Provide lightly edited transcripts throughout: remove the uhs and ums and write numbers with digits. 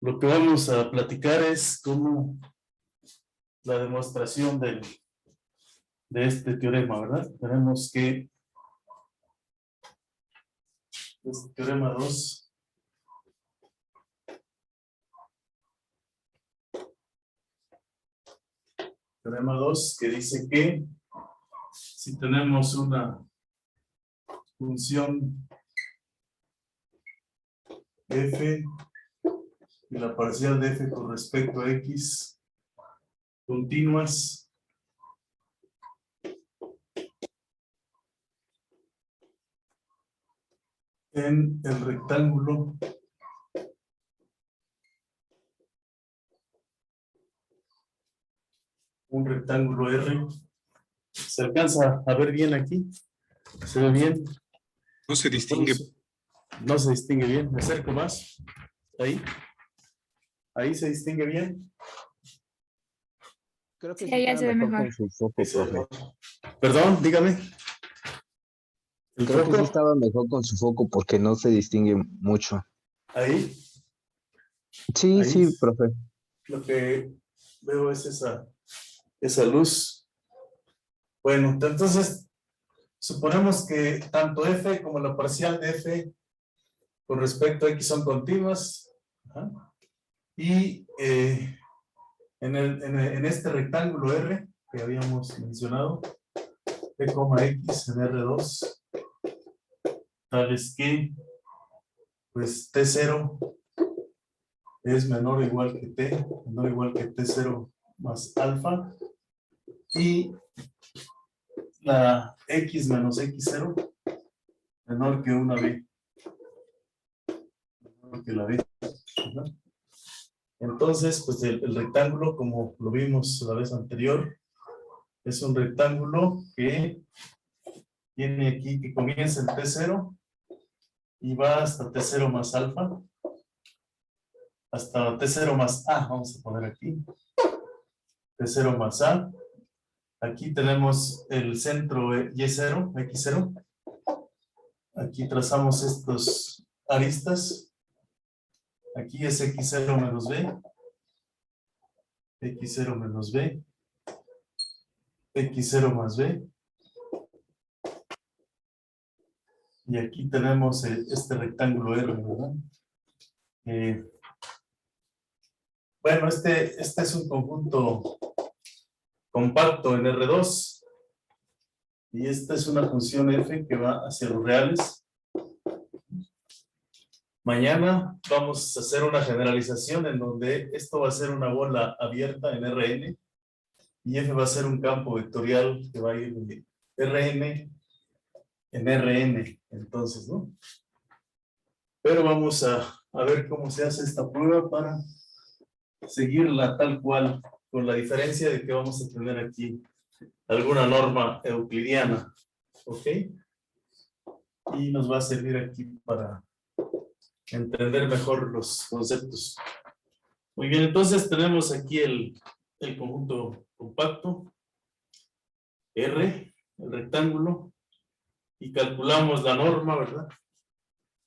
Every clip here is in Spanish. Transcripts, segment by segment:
Lo que vamos a platicar es cómo la demostración de este teorema, ¿verdad? Tenemos que este teorema 2 que dice que si tenemos una función f y la parcial de f con respecto a x continuas, en el rectángulo un rectángulo R. ¿Se alcanza a ver bien aquí? ¿Se ve bien? No se distingue. No se distingue bien. Me acerco más. Ahí. Ahí se distingue bien. Creo que Sí, sí ya está se ve mejor mejor. con su foco, profe. Perdón, dígame. ¿El Creo que sí foco? estaba mejor con su foco porque no se distingue mucho. Ahí. Sí, Ahí. sí, profe. Lo que veo es esa luz. Bueno, entonces suponemos que tanto f como la parcial de f con respecto a x son continuas. Ajá. Y en este rectángulo R que habíamos mencionado, p, x en R2, tal es que pues T0 es menor o igual que T, menor o igual que T0 más alfa, y la x menos x0 menor que una b, menor que la b. ¿No? Entonces, pues el rectángulo, como lo vimos la vez anterior, es un rectángulo que tiene aquí, que comienza en T0 y va hasta T0 más alfa, hasta T0 más A, vamos a poner aquí, T0 más A. Aquí tenemos el centro Y0, X0. Aquí trazamos estos aristas. Aquí es X0 menos B, X0 menos B, X0 más B. Y aquí tenemos este rectángulo R, ¿verdad? Bueno, este es un conjunto compacto en R2. Y esta es una función f que va hacia los reales. Mañana vamos a hacer una generalización en donde esto va a ser una bola abierta en Rn y f va a ser un campo vectorial que va a ir de Rn en Rn. Entonces, ¿no? Pero vamos a ver cómo se hace esta prueba para seguirla tal cual, con la diferencia de que vamos a tener aquí alguna norma euclidiana. ¿Ok? Y nos va a servir aquí para entender mejor los conceptos. Muy bien, entonces tenemos aquí el conjunto compacto, R, el rectángulo, y calculamos la norma, ¿verdad?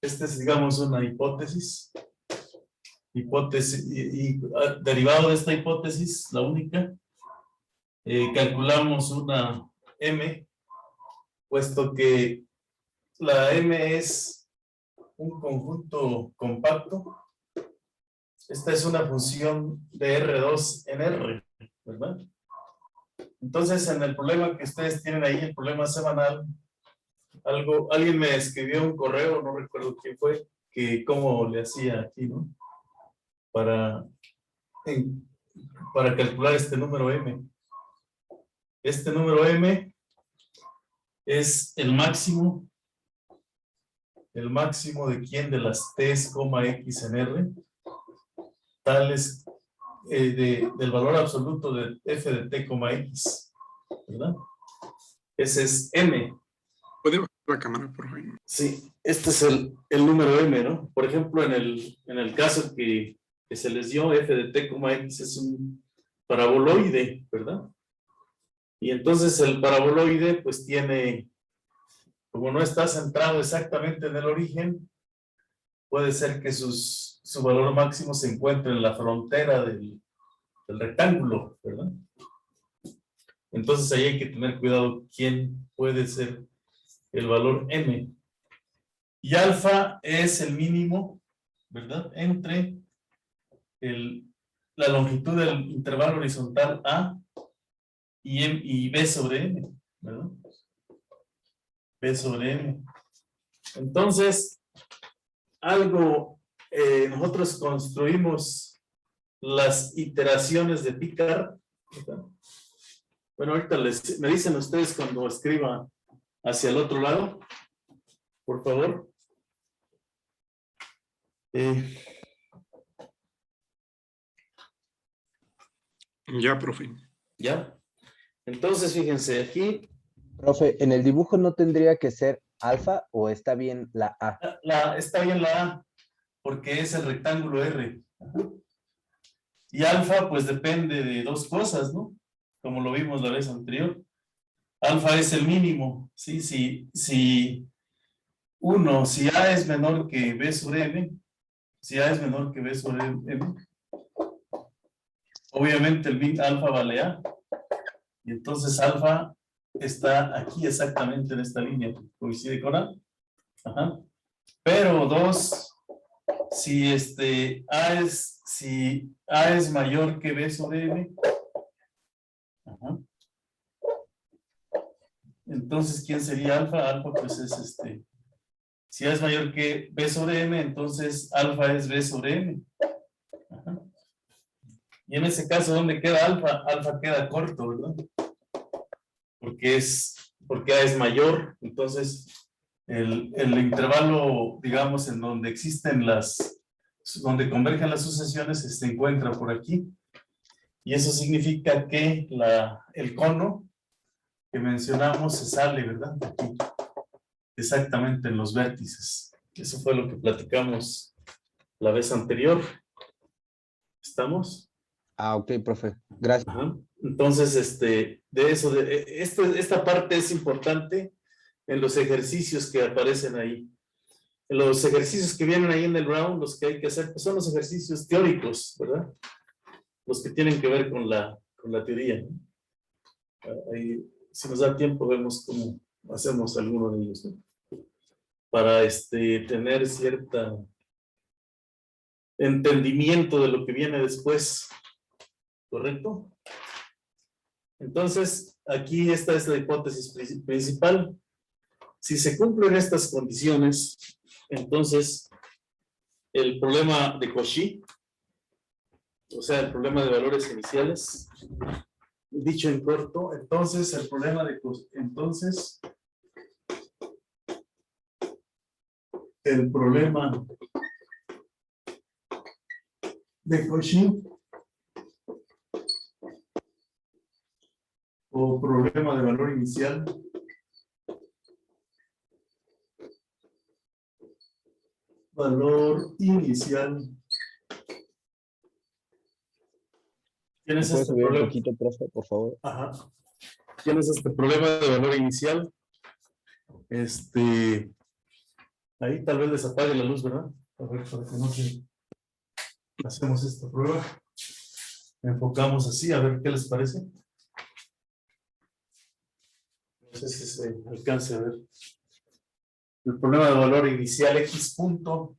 Esta es, digamos, una hipótesis. Derivado de esta hipótesis, la única, calculamos una M, puesto que la M es un conjunto compacto. Esta es una función de R2 en R, ¿verdad? Entonces, en el problema que ustedes tienen ahí, el problema semanal, alguien me escribió un correo, no recuerdo quién fue, que cómo le hacía aquí, ¿no? Para calcular este número M. Este número M es el máximo de quién de las T's, X en R, tales del valor absoluto de f de t, x, ¿verdad? Ese es M. ¿Puede bajar la cámara, por favor? Sí, este es el número M, ¿no? Por ejemplo, en el caso que se les dio, f de t, x es un paraboloide, ¿verdad? Y entonces el paraboloide, pues tiene, como no está centrado exactamente en el origen, puede ser que su valor máximo se encuentre en la frontera del rectángulo, ¿verdad? Entonces ahí hay que tener cuidado quién puede ser el valor m. Y alfa es el mínimo, ¿verdad? Entre la longitud del intervalo horizontal A y B sobre M, ¿verdad? B sobre M. Entonces, nosotros construimos las iteraciones de Picard, ¿verdad? Bueno, ahorita me dicen ustedes cuando escriba hacia el otro lado, por favor. Ya, profe. ¿Ya? Entonces, fíjense, aquí Profe, ¿en el dibujo no tendría que ser alfa o está bien la A? está bien la A, porque es el rectángulo R. Y alfa, pues depende de dos cosas, ¿no? Como lo vimos la vez anterior. Alfa es el mínimo, ¿sí? Si A es menor que B sobre M, si A es menor que B sobre M, obviamente el alfa vale A. Y entonces alfa está aquí exactamente en esta línea, coincide con A. Ajá. Pero dos, si A es mayor que B sobre M, ajá, entonces ¿quién sería alfa? Alfa pues es si A es mayor que B sobre M, entonces alfa es B sobre M. Ajá. Y en ese caso, ¿dónde queda alfa? Alfa queda corto, ¿verdad? Porque A es mayor, entonces el intervalo, digamos, en donde donde convergen las sucesiones, se encuentra por aquí. Y eso significa que el cono que mencionamos se sale, ¿verdad? Aquí, exactamente en los vértices. Eso fue lo que platicamos la vez anterior. ¿Estamos? Ah, ok, profe. Gracias. Ajá. Entonces, esta parte es importante en los ejercicios que aparecen ahí. Los ejercicios que vienen ahí en el round, los que hay que hacer, pues son los ejercicios teóricos, ¿verdad? Los que tienen que ver con la teoría. Ahí, si nos da tiempo, vemos cómo hacemos alguno de ellos, ¿no? Para tener cierto entendimiento de lo que viene después, ¿correcto? Entonces, aquí esta es la hipótesis principal. Si se cumplen estas condiciones, entonces el problema de Cauchy, o sea, el problema de valores iniciales, dicho en corto, entonces el problema de Cauchy, el problema de Cauchy o problema de valor inicial ¿Me ¿Tienes puede este subir un problema? poquito, profe, por favor? Ajá. ¿Tienes este problema de valor inicial? Ahí tal vez les apague la luz, ¿verdad? A ver, para que no se... Hacemos esta prueba. Enfocamos así, a ver qué les parece. No sé si se alcance a ver. El problema de valor inicial x punto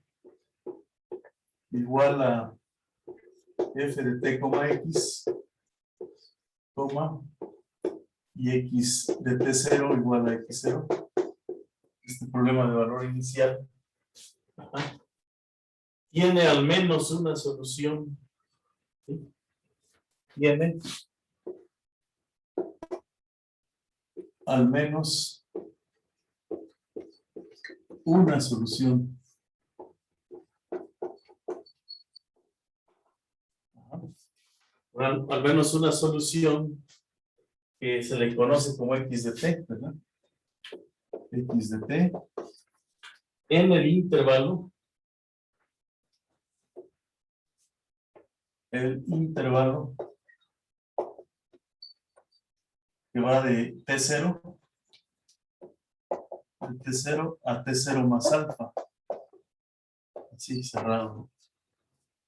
igual a f de t, x, y x de t0 igual a x0. Este problema de valor inicial tiene al menos una solución. ¿Sí? Tiene al menos una solución. Al menos una solución que se le conoce como x de t, ¿verdad? X de t en el intervalo que va de t0 a t0 más alfa. así cerrado, ¿no?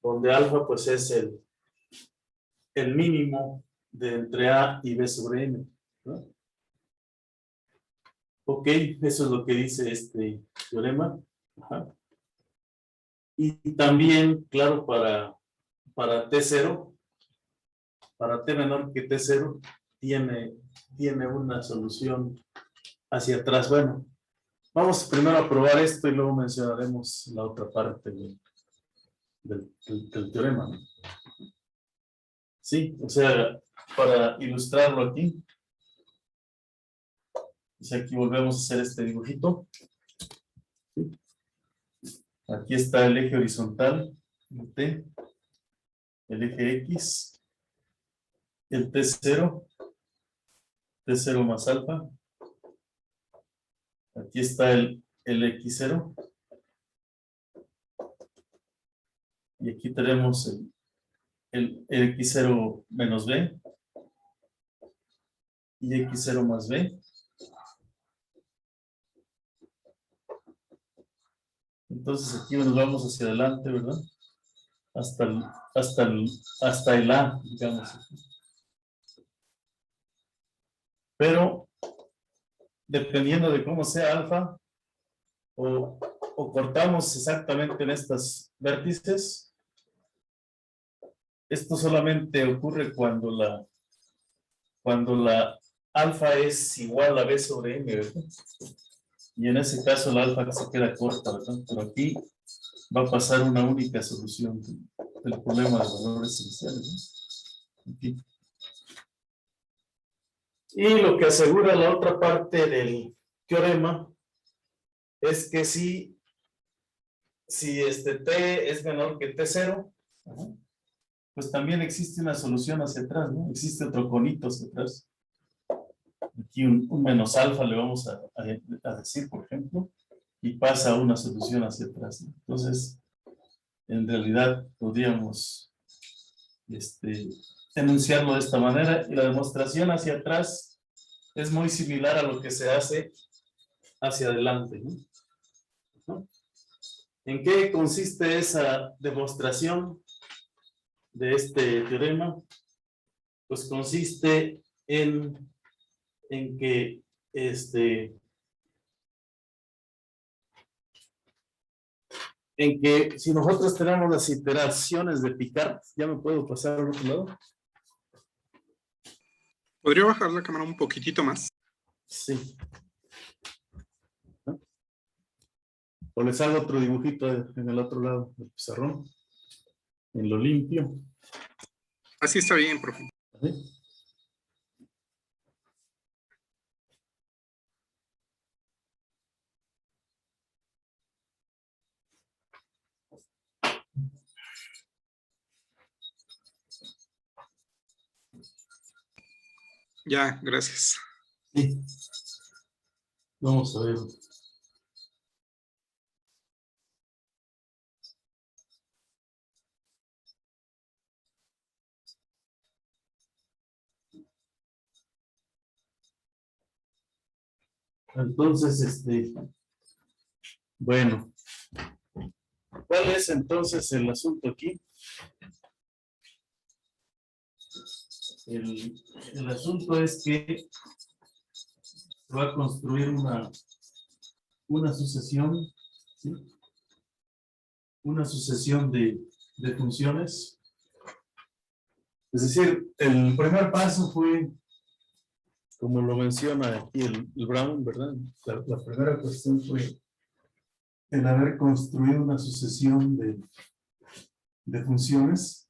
Donde alfa pues es el mínimo de entre A y B sobre M, ¿no? Ok, eso es lo que dice este teorema. Ajá. Y también, claro, para T0, para T menor que T0, tiene una solución hacia atrás. Bueno, vamos primero a probar esto y luego mencionaremos la otra parte del teorema, ¿no? Sí, o sea, para ilustrarlo aquí, pues aquí volvemos a hacer este dibujito. ¿Sí? Aquí está el eje horizontal, el T, el eje X, el T0 más alfa. Aquí está el X0. Y aquí tenemos el X0 menos B y X0 más B. Entonces aquí nos vamos hacia adelante, ¿verdad? Hasta el A, digamos. Pero dependiendo de cómo sea alfa, o cortamos exactamente en estas vértices. Esto solamente ocurre cuando la alfa es igual a B sobre M, ¿verdad? Y en ese caso la alfa se queda corta, ¿verdad? Pero aquí va a pasar una única solución del problema de valores iniciales, ¿no? Aquí. Y lo que asegura la otra parte del teorema es que si T es menor que T0, pues también existe una solución hacia atrás, ¿no? Existe otro conito hacia atrás. Aquí un menos alfa le vamos a decir, por ejemplo, y pasa una solución hacia atrás, ¿no? Entonces, en realidad podríamos enunciarlo de esta manera, y la demostración hacia atrás es muy similar a lo que se hace hacia adelante, ¿no? ¿En qué consiste esa demostración de este teorema? Pues consiste en que si nosotros tenemos las iteraciones de Picard, ya me puedo pasar al otro lado. ¿Podría bajar la cámara un poquitito más? Sí. ¿No? O les hago otro dibujito en el otro lado del pizarrón, en lo limpio. Así está bien, profe. ¿Sí? Ya, gracias. Sí. Vamos a ver. Entonces, bueno, ¿cuál es entonces el asunto aquí? El asunto es que se va a construir una sucesión, ¿sí? Una sucesión de funciones. Es decir, el primer paso fue, como lo menciona aquí el Brown, ¿verdad? La primera cuestión fue el haber construido una sucesión de funciones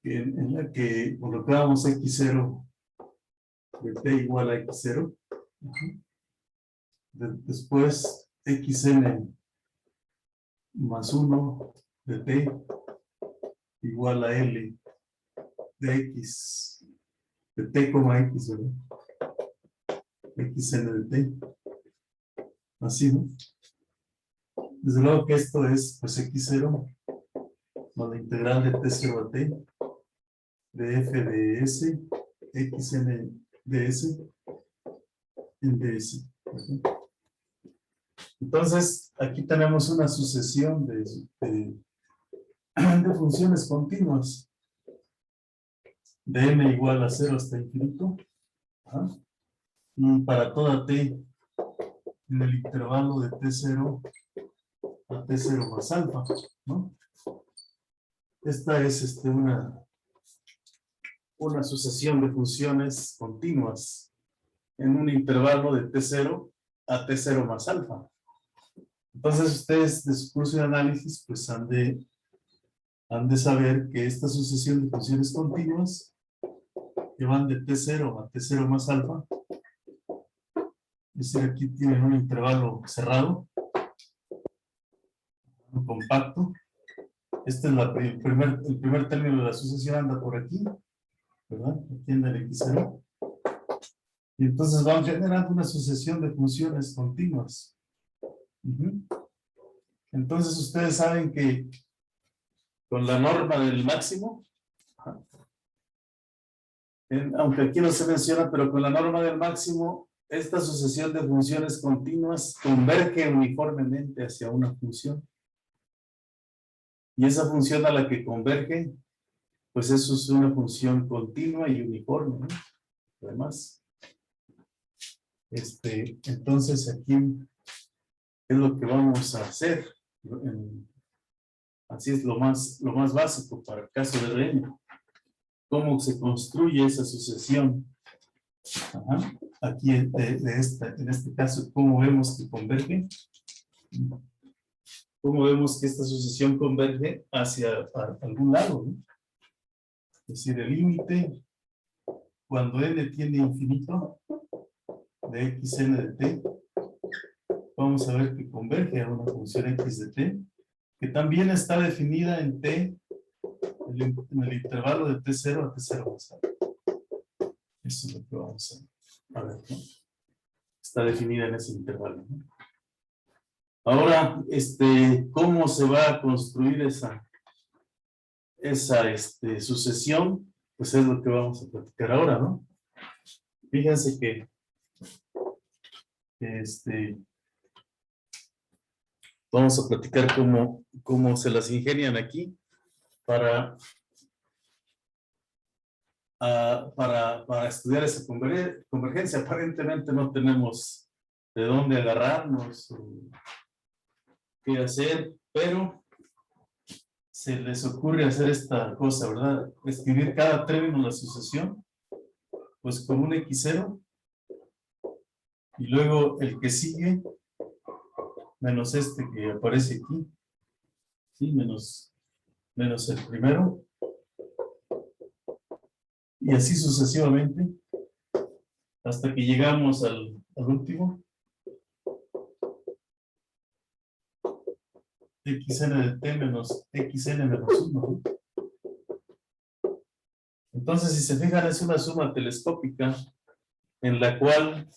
en la que colocábamos x0 de t igual a x0. Después xn más 1 de t igual a L de X, de T, X, ¿verdad? XN de T. Así, ¿no? Desde luego que esto es, pues, X0 más la integral de T0 a T, de F de S, XN de S, en ds. ¿verdad? Entonces, aquí tenemos una sucesión de funciones continuas de n igual a 0 hasta infinito. ¿Ah? Y para toda t en el intervalo de t0 a t0 más alfa, ¿no? Esta es una sucesión de funciones continuas en un intervalo de t0 a t0 más alfa. Entonces ustedes de su curso de análisis pues han de saber que esta sucesión de funciones continuas que van de t0 a t0 más alfa, es decir, aquí tienen un intervalo cerrado, un compacto. Este es el primer término de la sucesión, anda por aquí, ¿verdad? Aquí anda el x0. Y entonces van generando una sucesión de funciones continuas. Entonces ustedes saben que con la norma del máximo, aunque aquí no se menciona, pero con la norma del máximo, esta sucesión de funciones continuas converge uniformemente hacia una función. Y esa función a la que converge, pues eso es una función continua y uniforme, ¿no? Además, entonces aquí es lo que vamos a hacer. Así es lo más básico para el caso de Rn. ¿Cómo se construye esa sucesión? Ajá. Aquí en este caso, ¿cómo vemos que converge? ¿Cómo vemos que esta sucesión converge hacia algún lado, ¿no? Es decir, el límite, cuando n tiene infinito, de xn de t, vamos a ver que converge a una función x de t, que también está definida en t, en el intervalo de t0 a t0 más alto. Eso es lo que vamos a ver, ¿no? Está definida en ese intervalo, ¿no? Ahora, ¿cómo se va a construir esa sucesión? Pues es lo que vamos a platicar ahora, ¿no? Fíjense que vamos a platicar cómo se las ingenian aquí para estudiar esa convergencia. Aparentemente no tenemos de dónde agarrarnos o qué hacer, pero se les ocurre hacer esta cosa, ¿verdad? Escribir cada término de la sucesión, pues con un x0, y luego el que sigue, menos este que aparece aquí, ¿sí? Menos el primero, y así sucesivamente, hasta que llegamos al último. Xn de t menos xn menos 1. Entonces, si se fijan, es una suma telescópica en la cual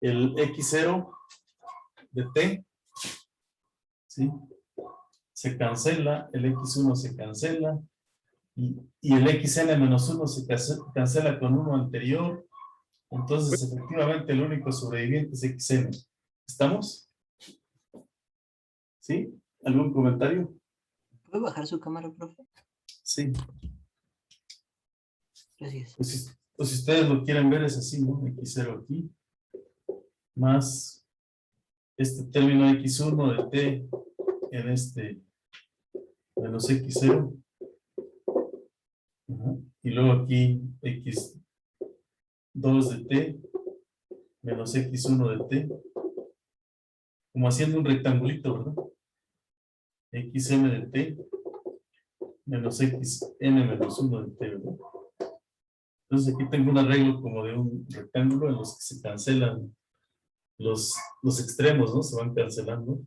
el x0 de t, ¿sí?, se cancela, el x1 se cancela, y el xn menos 1 se cancela con uno anterior. Entonces, efectivamente, el único sobreviviente es xn. ¿Estamos? ¿Sí? ¿Algún comentario? ¿Puede bajar su cámara, profe? Sí. Gracias. Pues si ustedes lo quieren ver, es así, ¿no? X0 aquí, más este término X1 de T en menos X0. Ajá. Y luego aquí X2 de T menos X1 de T. Como haciendo un rectangulito, ¿verdad? XM de T menos XN menos 1 de T, ¿verdad? Entonces aquí tengo un arreglo como de un rectángulo en los que se cancelan los extremos, ¿no? Se van cancelando.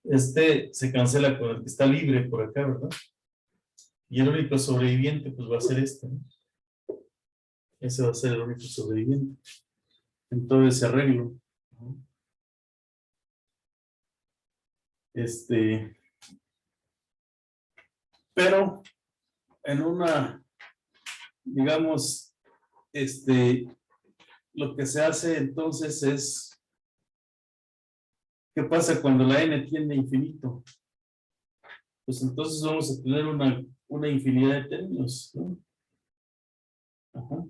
Se cancela con el que está libre por acá, ¿verdad? Y el único sobreviviente pues va a ser este, ¿no? Ese va a ser el único sobreviviente en todo ese arreglo. Pero en una, digamos, lo que se hace entonces es, ¿qué pasa cuando la n tiende a infinito? Pues entonces vamos a tener una infinidad de términos, ¿no? Ajá.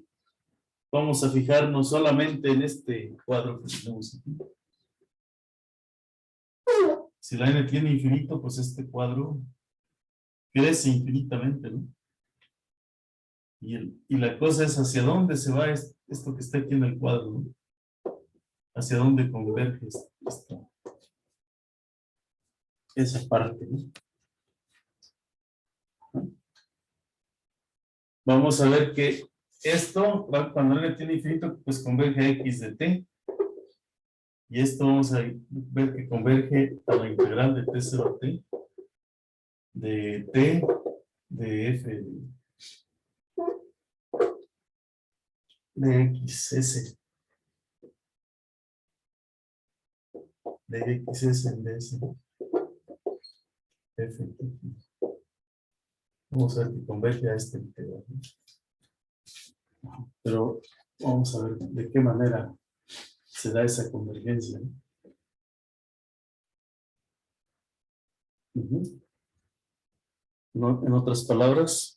Vamos a fijarnos solamente en este cuadro que tenemos aquí. Si la n tiene infinito, pues este cuadro crece infinitamente, ¿no? Y la cosa es hacia dónde se va esto que está aquí en el cuadro, ¿no? Hacia dónde converge esa parte, ¿no? Vamos a ver que esto, cuando n tiene infinito, pues converge a x de t. Y esto vamos a ver que converge a la integral de t0 a t, de t, de f, de xs, de xs en ds, f. Vamos a ver que converge a esta integral, ¿no? Pero vamos a ver de qué manera se da esa convergencia, ¿no? Ujú. En otras palabras,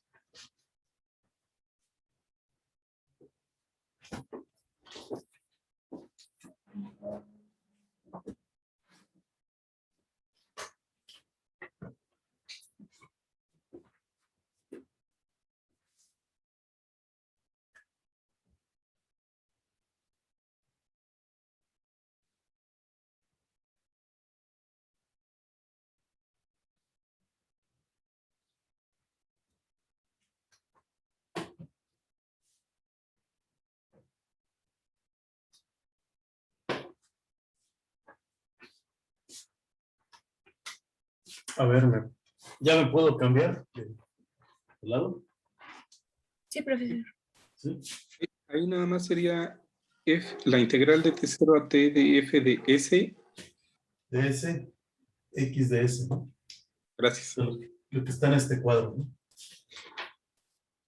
a ver, ¿ya me puedo cambiar de lado? Sí, profesor. ¿Sí? Ahí nada más sería f, la integral de t0 a t de f de s. ds, x de s, ¿no? Gracias. Lo que está en este cuadro, ¿no?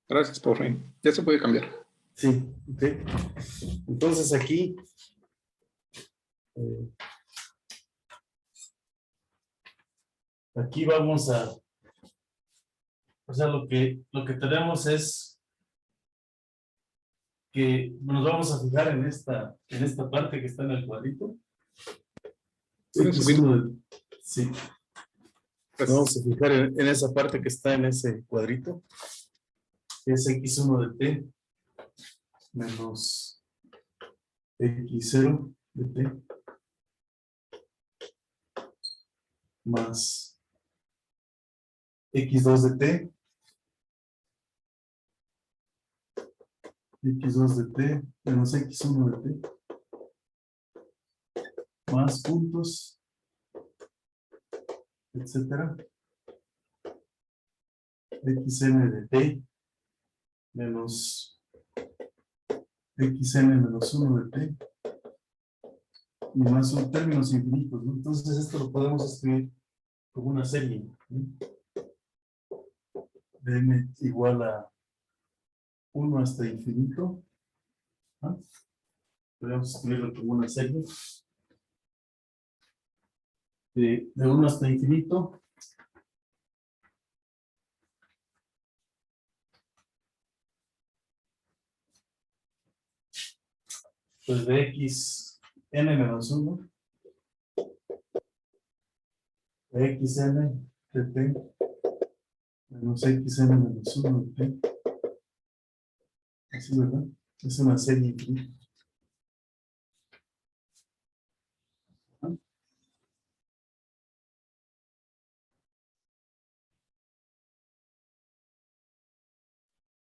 Gracias, profe. Ya se puede cambiar. Sí, ok. Entonces aquí aquí vamos a, o sea, lo que tenemos es que nos vamos a fijar en esta parte que está en el cuadrito. ¿Puedes subir? Sí, Gracias. vamos a fijar en esa parte que está en ese cuadrito, que es x1 de t menos x0 de t más x2 de t, x2 de t menos x1 de t, más puntos, etcétera, xn de t menos xn menos 1 de t, y más son términos infinitos, ¿no? Entonces esto lo podemos escribir como una serie, ¿no? De m igual a 1 hasta infinito, ¿no? Podemos escribirlo como una serie de 1 hasta infinito, pues de x n menos 1, de xn de t menos xn menos 1 de t. Así, ¿verdad? Es una serie infinita. ¿No?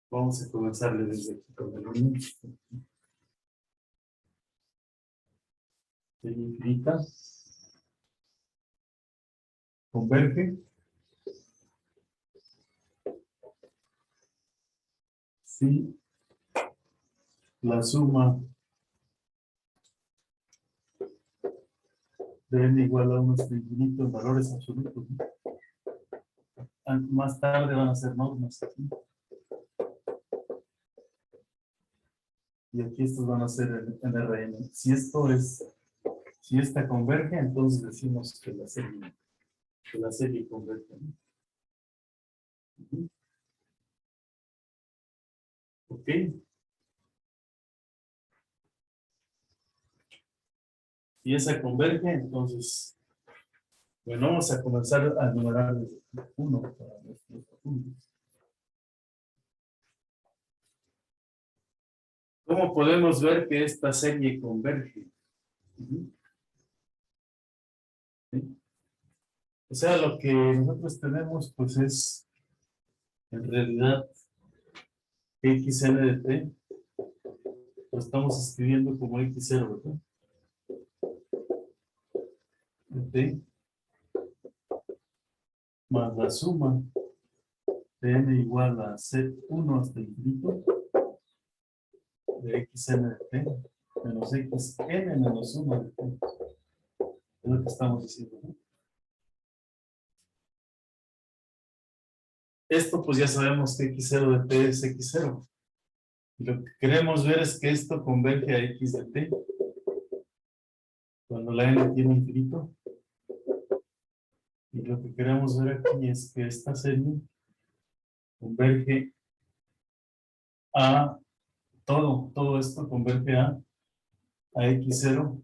Vamos a comenzarle desde aquí con el 1. Serie infinita. Converge. Si la suma de n igual a 1 hasta infinito en valores absolutos, ¿no? Más tarde van a ser normas aquí. y aquí estos van a ser en Rn. Si esta converge, entonces decimos que la serie converge, ¿no? Ujú. Ok. Si esa converge, entonces, bueno, vamos a comenzar a numerar desde 1 para nuestros puntos. ¿Cómo podemos ver que esta serie converge? Ujú. ¿Sí? O sea, lo que nosotros tenemos, pues es, en realidad, xn de t, lo estamos escribiendo como x0, ¿verdad? De t, más la suma de n igual a c1 hasta infinito, de xn de t, menos xn menos 1 de t. Es lo que estamos diciendo, ¿no? Esto pues ya sabemos que x0 de t es x0. Lo que queremos ver es que esto converge a x de t. Cuando la n tiene infinito. Y lo que queremos ver aquí es que esta serie converge a todo esto converge a x0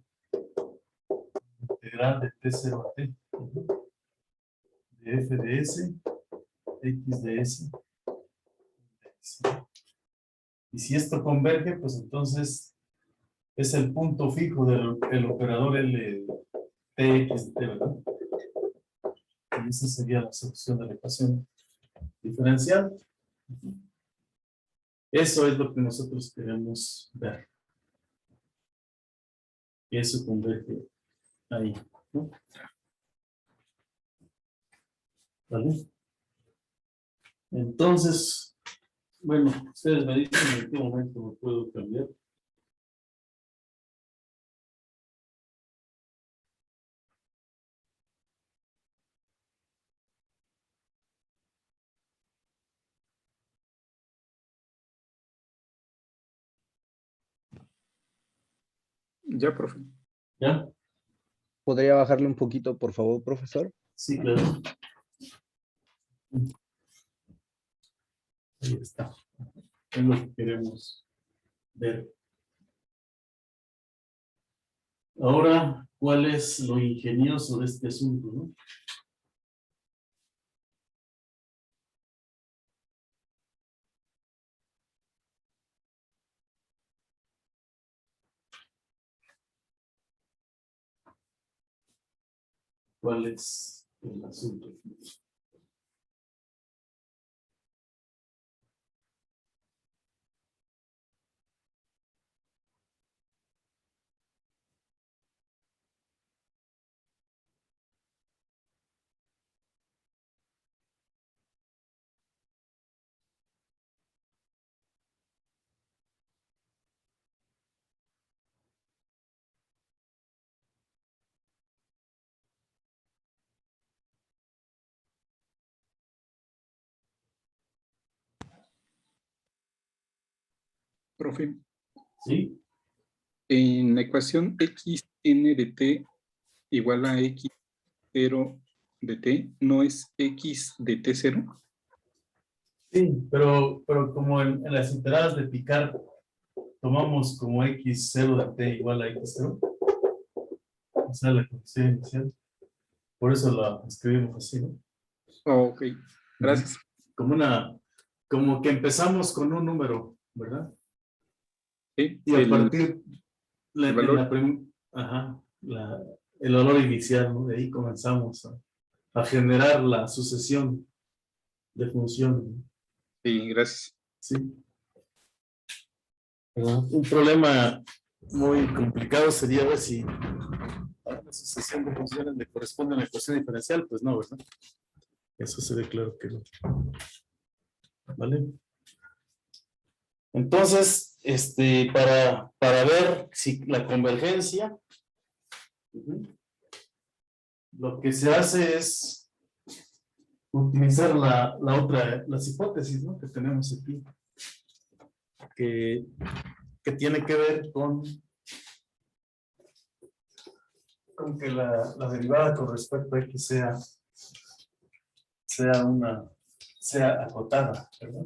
integral de t0 a t. De f de s, x de s. Y si esto converge, pues entonces es el punto fijo del operador L tx de t, ¿verdad? Y esa sería la solución de la ecuación diferencial. Eso es lo que nosotros queremos ver. Que eso converge ahí, ¿no? ¿Vale? Entonces, bueno, ustedes me dicen en qué momento me puedo cambiar. Ya, profe. ¿Ya? ¿Podría bajarle un poquito, por favor, profesor? Sí, claro. Ahí está. Es lo que queremos ver. Ahora, ¿cuál es lo ingenioso de este asunto, no? ¿Cuál es el asunto? Profe, ¿Sí? en la ecuación xn de t igual a x0 de t, ¿no es x de t0? Sí, pero como en las iteradas de Picard tomamos como x0 de t igual a x0, o sea, la condición inicial, por eso la escribimos así, ¿no? Ok, gracias. Como que empezamos con un número, ¿verdad? Sí, Y a partir el valor. el valor inicial, ¿no? De ahí comenzamos a generar la sucesión de funciones, ¿no? Sí, gracias. Sí. Un problema muy complicado sería ver si a una sucesión de funciones le corresponde a la ecuación diferencial, pues no, ¿verdad? Eso se ve claro que no. ¿Vale? Entonces, para ver si la convergencia, lo que se hace es utilizar las hipótesis, ¿no? Que tenemos aquí. Que que tiene que ver con que la derivada con respecto a X sea acotada, ¿verdad?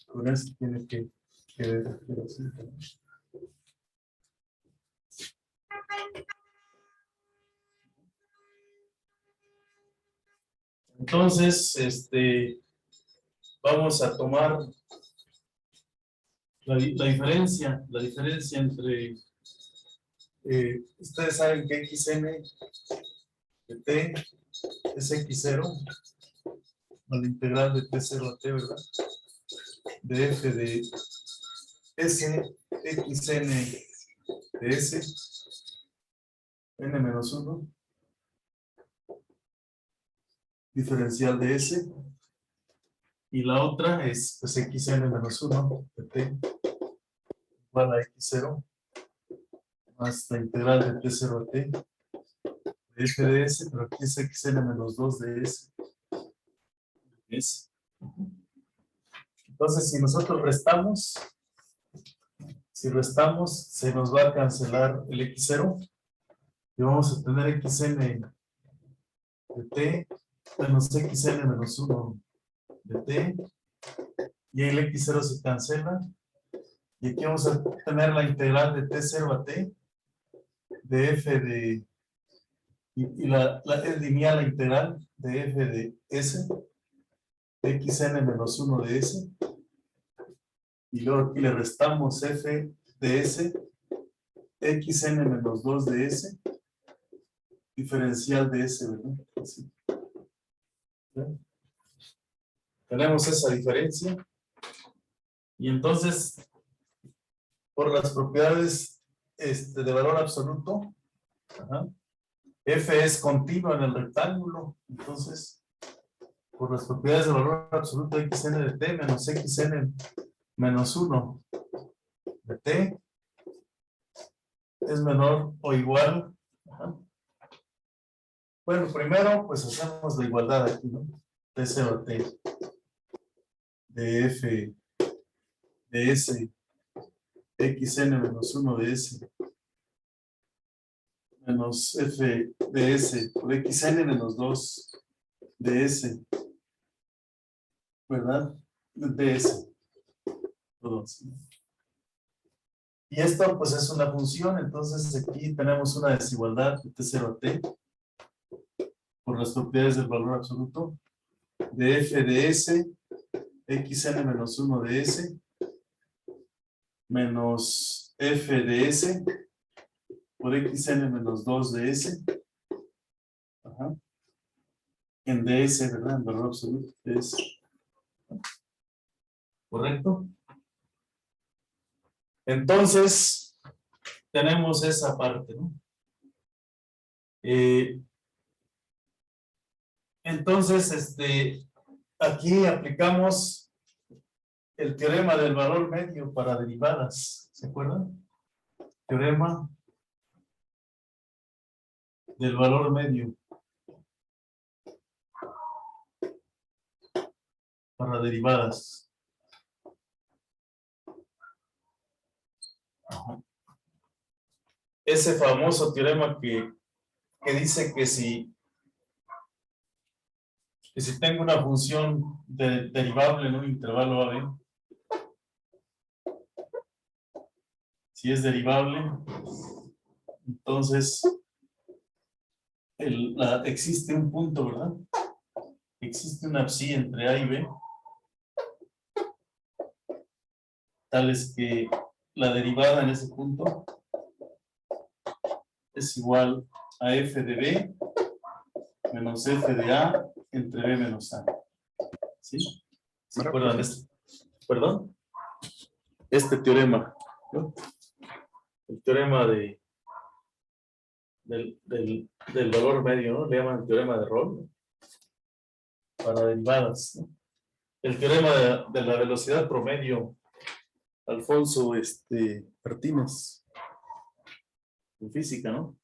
Con eso tiene que ver. Entonces, vamos a tomar la diferencia entre, ustedes saben que xn de t es x0, a la integral de t0 a t, ¿verdad? De f de s, xn de s, n menos 1, diferencial de s, y la otra es pues xn menos 1 de t igual a x0 más la integral de t0 a t de f de s, pero aquí es xn menos 2 de s. Entonces, si nosotros restamos, se nos va a cancelar el x0 y vamos a tener xn de t menos xn menos 1 de t, y el x0 se cancela, y aquí vamos a tener la integral de t0 a t de f de, y es lineal la integral de f de s, xn menos 1 de s, y luego aquí le restamos f de s, xn menos 2 de s, diferencial de s, ¿verdad? Así. ¿Ven? Tenemos esa diferencia, y entonces, por las propiedades de valor absoluto, f es continua en el rectángulo, entonces, por las propiedades de valor absoluto, xn de t menos xn menos 1 de t es menor o igual. Bueno, primero, pues hacemos la igualdad aquí, ¿no? T0 a t de f de s xn menos 1 de s menos f de s por xn menos 2 de s, ¿verdad? De s. Todo, ¿sí? Y esto pues es una función, entonces aquí tenemos una desigualdad de t0 a t por las propiedades del valor absoluto de f de s xn menos 1 de s menos f de s por xn menos 2 de s, en ds, ¿verdad? En valor absoluto de s. ¿Correcto? Entonces, tenemos esa parte, ¿no? Entonces, aquí aplicamos el teorema del valor medio para derivadas, ¿se acuerdan? Teorema del valor medio para derivadas. Ese famoso teorema que dice que si tengo una función derivable en un intervalo AB, si es derivable, entonces existe un punto, ¿verdad? Existe una psi entre A y B, tal es que la derivada en ese punto es igual a f de B menos f de A entre B menos A. ¿Sí? ¿Se acuerdan de esto? ¿Perdón? Este teorema, ¿no? El teorema del valor medio, ¿no? Le llaman el teorema de Rolle, ¿no? Para derivadas, ¿no? El teorema de la velocidad promedio, Alfonso Martínez, en física, ¿no?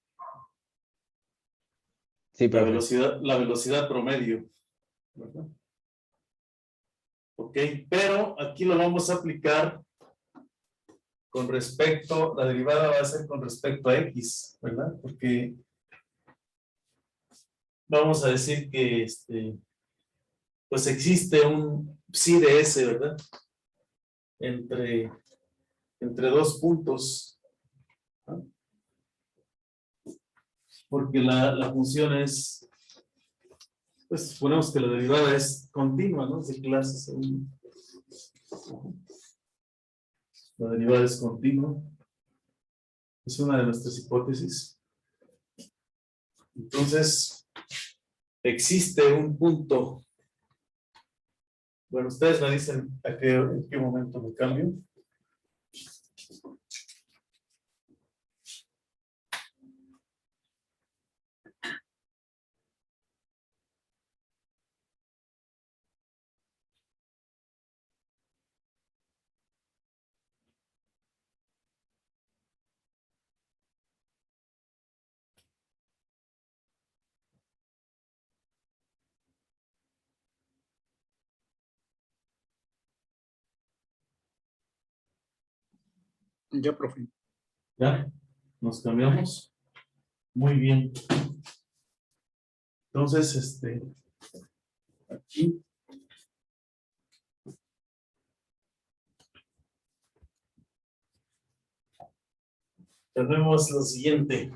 Sí, La profe. velocidad promedio, ¿verdad? Ok, pero aquí lo vamos a aplicar con respecto, la derivada va a ser con respecto a X, ¿verdad? Porque vamos a decir que pues existe un psi de S, ¿verdad? Entre dos puntos, ¿no? Porque la función es, pues suponemos que la derivada es continua, ¿no? De clase según. La derivada es continua. Es una de nuestras hipótesis. Entonces, existe un punto. Bueno, ustedes me dicen en qué momento me cambio. Ya, profe. ¿Ya? ¿Nos cambiamos? Muy bien. Entonces, aquí tenemos lo siguiente.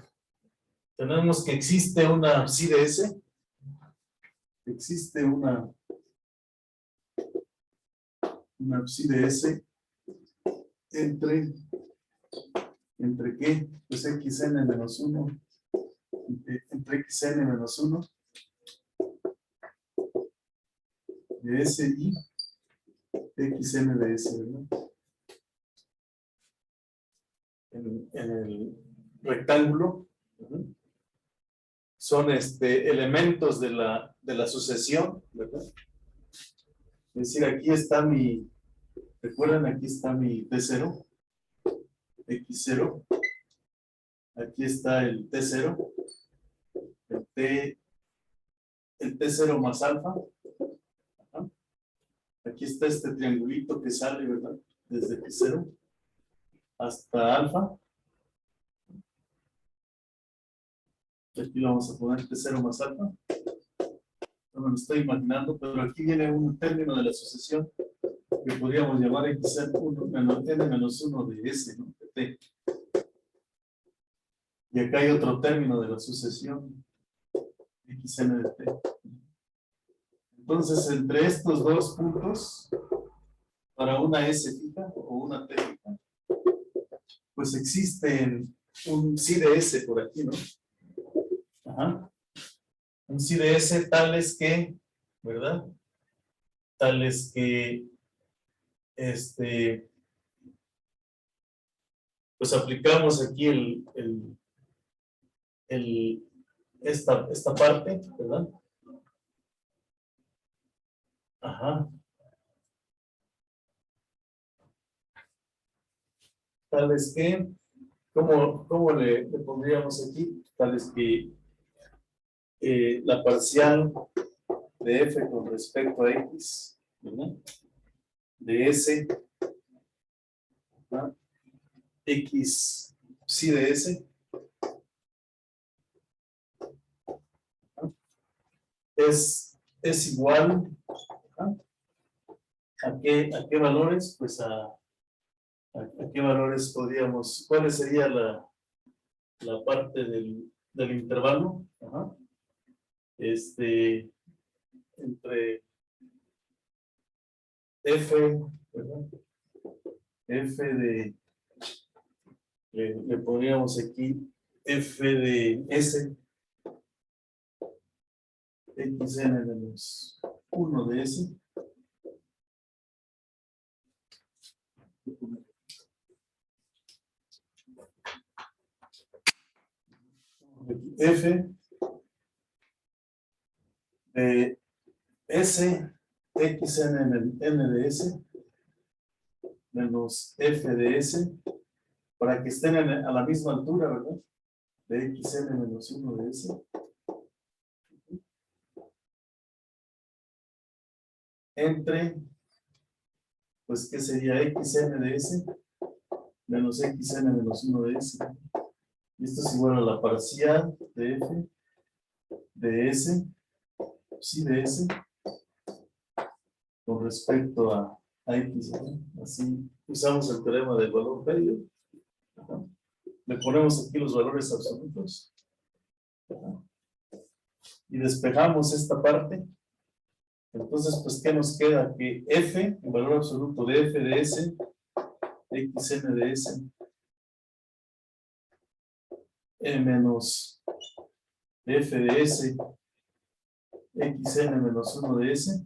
Tenemos que existe una psi de S. Existe una psi de S entre qué? Pues xn menos 1. Entre xn menos 1 de S y xn de S, ¿verdad? En el rectángulo. Son elementos de la sucesión, ¿verdad? Es decir, aquí está recuerden, aquí está mi T0, X0, aquí está el T0, el T0 más alfa. Ajá. Aquí está este triangulito que sale, ¿verdad? Desde T0 hasta alfa. Aquí lo vamos a poner T0 más alfa. No me lo estoy imaginando, pero aquí viene un término de la sucesión que podríamos llamar xn1 menos n menos 1 de S, ¿no? De T. Y acá hay otro término de la sucesión, xn de T. Entonces, entre estos dos puntos, para una S fija o una T fija, pues existe un psi de S por aquí, ¿no? Ajá. Un psi de S tales que, ¿verdad? Tales que, pues aplicamos aquí esta parte, ¿verdad? Ajá. Tales que, ¿cómo le pondríamos aquí? Tales que la parcial de f con respecto a x, ¿verdad? De s, ¿verdad? X psi de s, ¿verdad? Es igual, ¿verdad? ¿A qué valores? Pues a qué valores podríamos, ¿cuál sería la parte del intervalo? Ajá. Entre f, ¿verdad? F de, le pondríamos aquí f de s, xn menos 1 de s. F de S, xn n de S, menos F de S, para que estén a la misma altura, ¿verdad? De xn menos 1 de S. Entre, pues, ¿qué sería xn de S? menos xn menos 1 de s. Y esto es igual a la parcial de f de s, sí de s, con respecto a x, ¿no? Así usamos el teorema del valor medio. Ajá. Le ponemos aquí los valores absolutos. Ajá. Y despejamos esta parte. Entonces, pues, ¿qué nos queda? Que f, el valor absoluto de f de s, xn de s, menos f de s, xn menos 1 de s,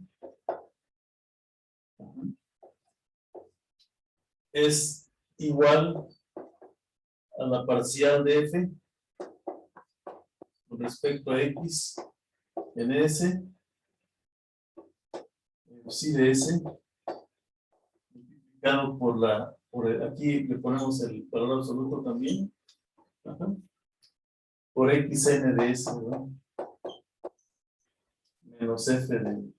es igual a la parcial de f con respecto a x en s, sí de s, multiplicado aquí le ponemos el valor absoluto también, ajá, por xn de s, ¿verdad? Menos f de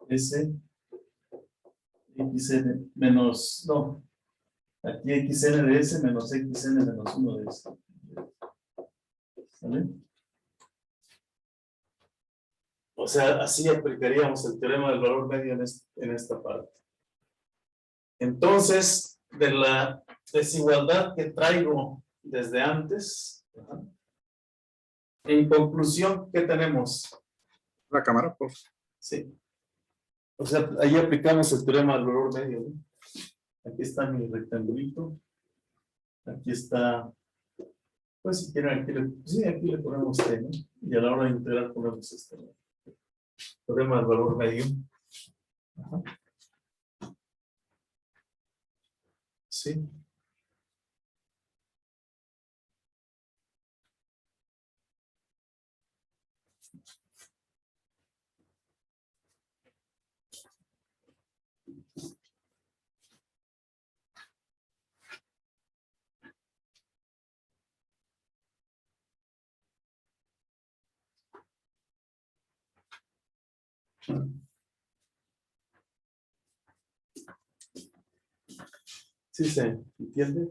s, xn menos, no, aquí xn de s menos xn menos 1 de s. ¿Vale? O sea, así aplicaríamos el teorema del valor medio en esta parte. Entonces, de la desigualdad que traigo desde antes, ¿verdad? En conclusión, ¿qué tenemos? La cámara, por favor. Sí. O sea, ahí aplicamos el teorema del valor medio, ¿no? Aquí está mi rectangulito. Aquí está, pues si quieren, aquí le ponemos T, ¿no? Y a la hora de integrar ponemos este, ¿no? Teorema del valor medio. Ajá. Sí. ¿Sí se entiende?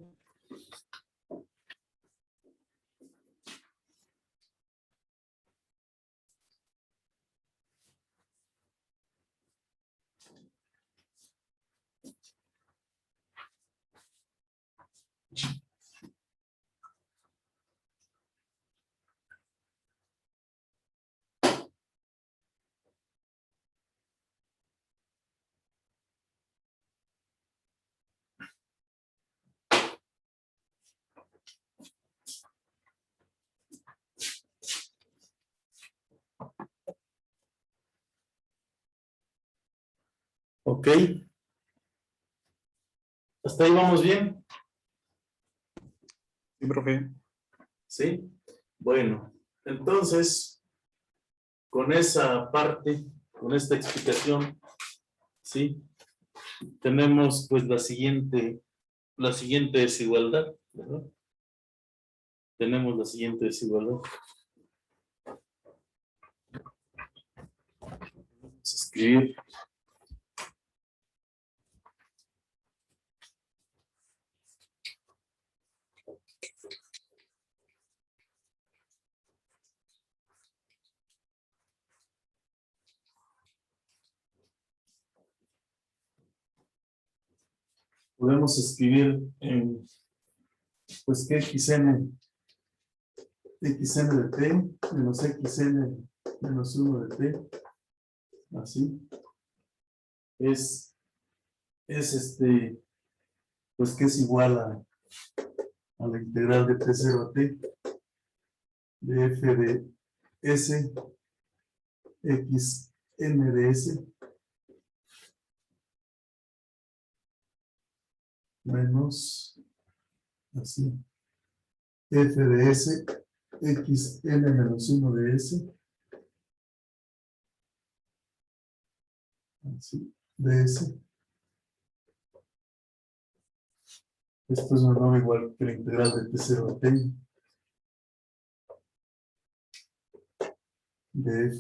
Ok. ¿Hasta ahí vamos bien? Sí, profe. Sí. Bueno, entonces, con esa parte, con esta explicación, sí, tenemos pues la siguiente desigualdad, ¿verdad? Tenemos la siguiente desigualdad. Vamos a escribir. Podemos escribir en, pues, que xn de t menos xn menos 1 de t, así, es pues que es igual a la integral de t0 a t de f de s xn de s menos, así, f de s xn menos 1 de s, así, de s. Esto es menor o igual que la integral de t0 a t de f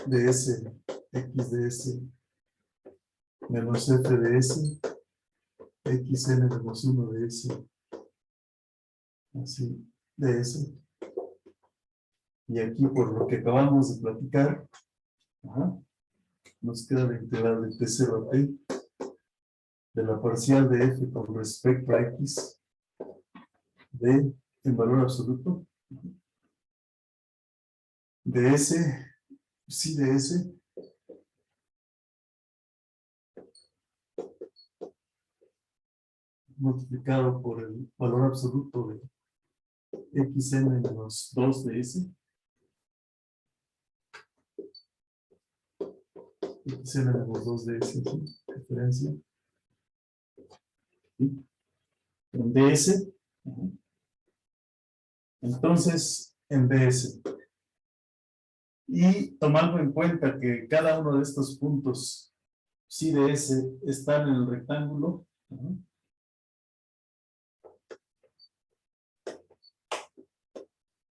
de s x de s menos f de s xn menos 1 de S, así, de S. Y aquí, por lo que acabamos de platicar, ajá, nos queda la integral de T0 a T, de la parcial de F con respecto a X, de, en valor absoluto, de S, sí de S, multiplicado por el valor absoluto de xn menos 2 de S, xn menos 2 de S, ¿sí? Referencia, ¿sí? En ds, ajá. Entonces, en ds, y tomando en cuenta que cada uno de estos puntos sí de S están en el rectángulo, ajá,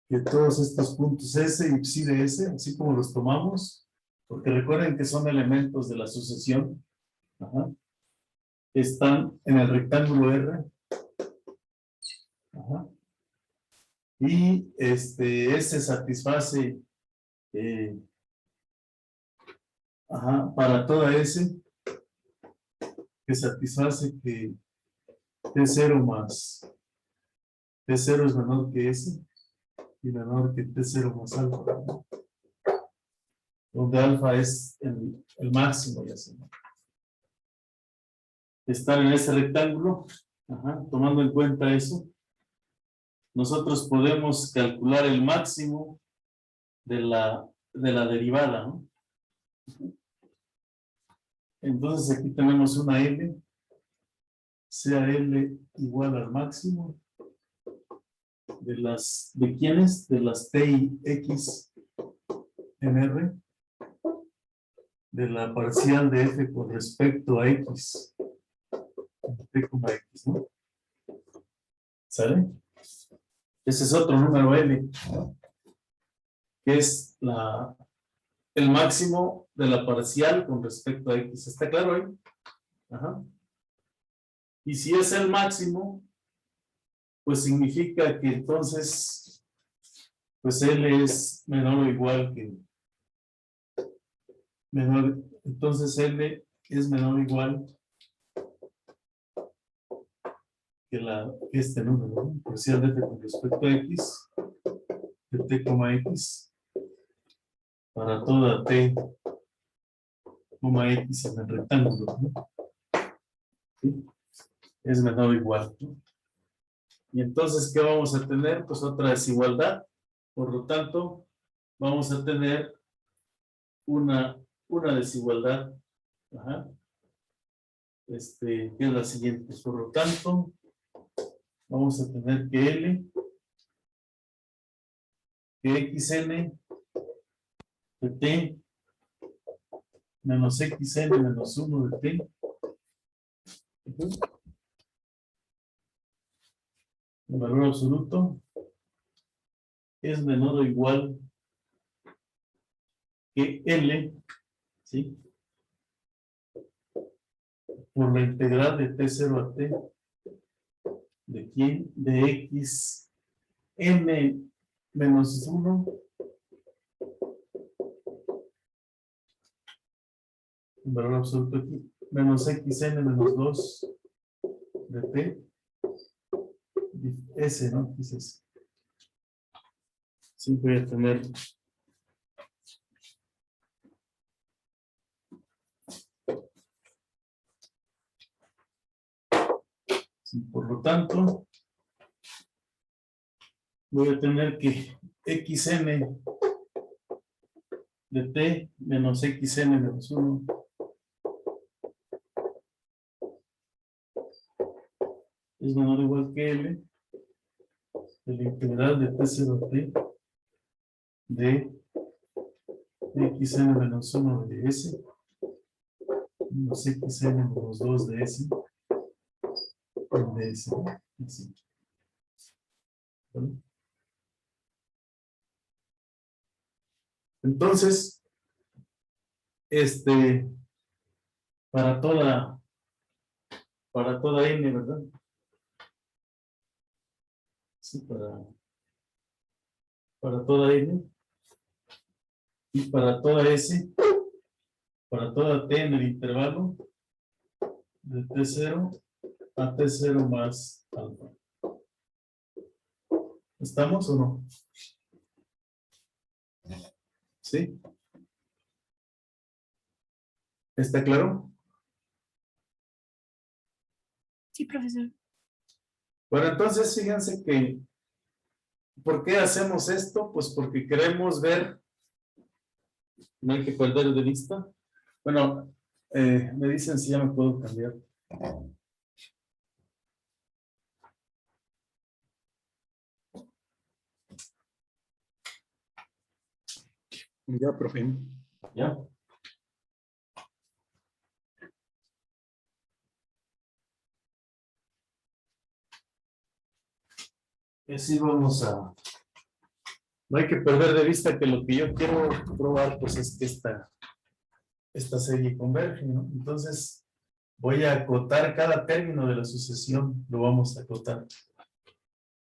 que todos estos puntos S y psi de S, así como los tomamos, porque recuerden que son elementos de la sucesión, ajá, están en el rectángulo R, ajá, y S satisface ajá, para toda S, que satisface que T0 más T0 es menor que S y menor que T0 más alfa, ¿no? Donde alfa es el máximo, ya sé. Estar en ese rectángulo, ajá, tomando en cuenta eso, nosotros podemos calcular el máximo de la derivada, ¿no? Entonces aquí tenemos una L, sea L igual al máximo ¿de quiénes? De las T y X en R, de la parcial de F con respecto a X, T, X, ¿no? ¿Sale? Ese es otro número L, que es el máximo de la parcial con respecto a X. ¿Está claro ahí? Ajá. Y si es el máximo, pues significa que entonces, pues L es menor o igual que menor, entonces L es menor o igual que este número, ¿no? Parcial de T con respecto a X, de T, X, para toda T, X en el rectángulo, ¿no? ¿Sí? Es menor o igual, ¿no? Y entonces, ¿qué vamos a tener? Pues otra desigualdad. Por lo tanto, vamos a tener una desigualdad. Ajá. Que es la siguiente. Por lo tanto, vamos a tener que L, que XN de T menos XN menos 1 de T. El valor absoluto es menor o igual que L, ¿sí? Por la integral de T0 a T, ¿de quién? De X n menos 1, el valor absoluto aquí, menos xn menos 2 de T, S, ¿no? Es S. Sí, voy a tener sí, por lo tanto, voy a tener que xn de T menos xn menos 1 es menor o igual que L de la integral de T0 a T de xn menos 1 de S menos xn menos 2 de S en DS, ¿no? Así. ¿Vale? Entonces, para toda para toda n, ¿verdad? Sí, para toda n y para toda s, para toda t en el intervalo de t0 a t0 más alfa. ¿Estamos o no? ¿Sí? ¿Está claro? Sí, profesor. Bueno, entonces fíjense que, ¿por qué hacemos esto? Pues porque queremos ver, no hay que perder de vista. Bueno, me dicen si ya me puedo cambiar. Ya, profe. ¿Ya? Y así vamos a... No hay que perder de vista que lo que yo quiero probar, pues es que esta serie converge, ¿no? Entonces, voy a acotar cada término de la sucesión, lo vamos a acotar.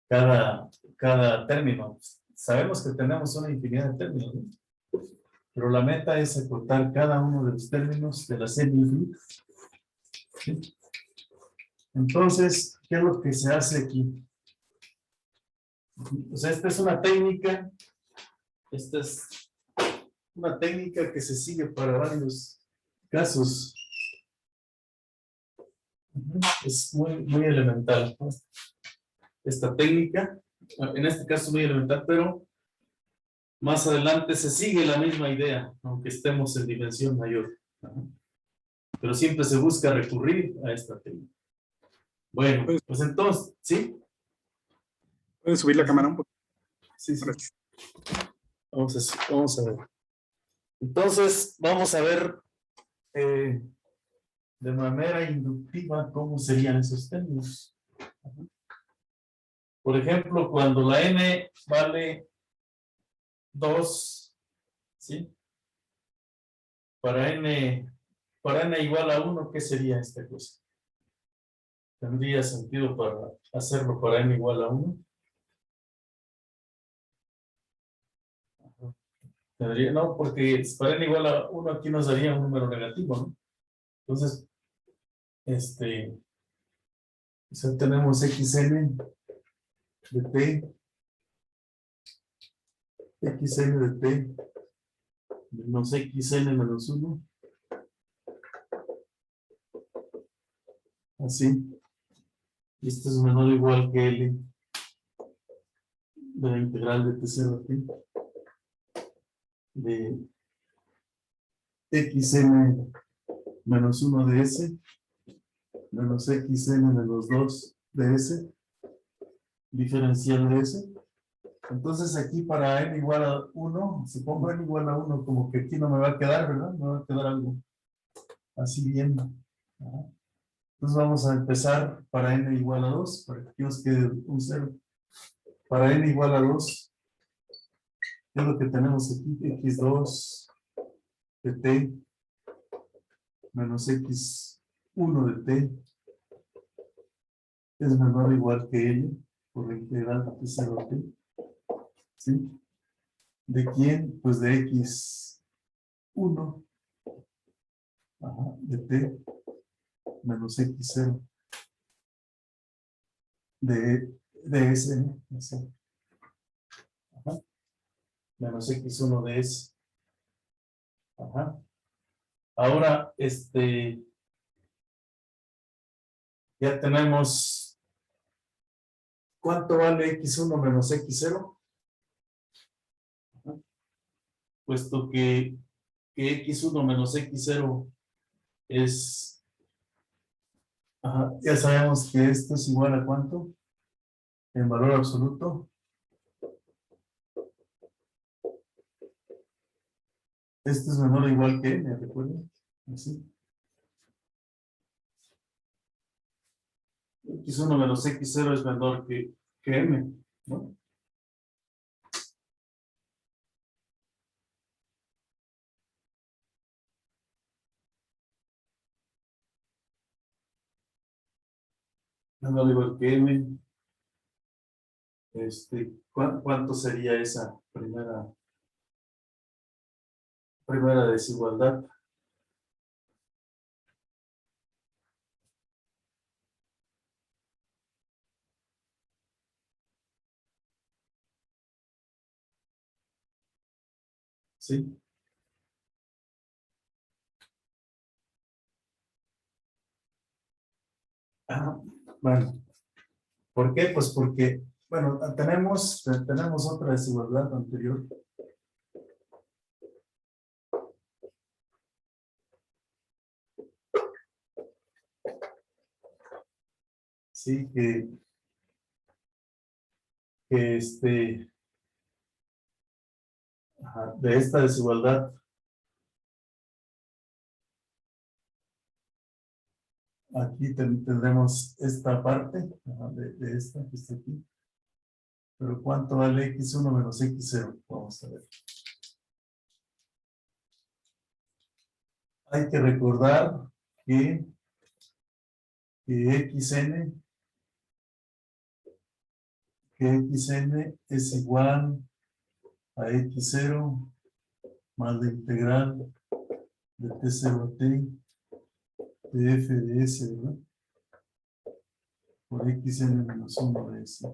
Cada término. Sabemos que tenemos una infinidad de términos, ¿no? Pero la meta es acotar cada uno de los términos de la serie infinita. ¿Sí? Entonces, ¿qué es lo que se hace aquí? O sea, esta es una técnica. Esta es una técnica que se sigue para varios casos. Es muy elemental, ¿no? Esta técnica, en este caso muy elemental, pero más adelante se sigue la misma idea, aunque estemos en dimensión mayor. Pero siempre se busca recurrir a esta técnica. Bueno, pues entonces, ¿sí? ¿Puedes subir la cámara un poco? Sí, sí. Gracias. Vamos a ver. Entonces, vamos a ver de manera inductiva cómo serían esos términos. Por ejemplo, cuando la n vale 2, ¿sí? Para n igual a 1, ¿qué sería esta cosa? ¿Tendría sentido para hacerlo para n igual a 1? Tendría, no, porque para n igual a 1 aquí nos daría un número negativo, ¿no? Entonces, o sea, tenemos xn de t, xn de t, menos xn menos 1, así. Y esto es menor o igual que L de la integral de t0 a t de xn menos 1 de s menos xn menos 2 de s diferencial de s. Entonces aquí para n igual a 1, si pongo n igual a 1, como que aquí no me va a quedar, ¿verdad? Me va a quedar algo así bien. Entonces vamos a empezar para n igual a 2, para que aquí nos quede un 0. Para n igual a 2, ¿qué es lo que tenemos aquí? x2 de t menos x1 de t es menor o igual que l por la integral de t0 a t. ¿Sí? ¿De quién? Pues de x1 de t menos x0 de s, ¿no? Ajá. Menos x1 de s. Ajá. Ahora, ya tenemos, ¿cuánto vale x1 menos x0? Ajá. Puesto que x1 menos x0 es, ajá, ya sabemos que esto es igual a ¿cuánto? En valor absoluto. Esto es menor o igual que n, ¿recuerden? Así. X1 menos x0 es menor que m, ¿no? menor o igual que m. ¿Cuánto sería esa primera desigualdad? ¿Sí? Bueno, ¿por qué? Pues porque, bueno, tenemos otra desigualdad anterior. Sí, que de esta desigualdad, aquí tendremos esta parte, de esta que está aquí. Pero ¿cuánto vale x1 menos x0? Vamos a ver. Hay que recordar que xn es igual a x0 más la integral de t0 a t de f de s, ¿verdad? Por xn menos 1 de s,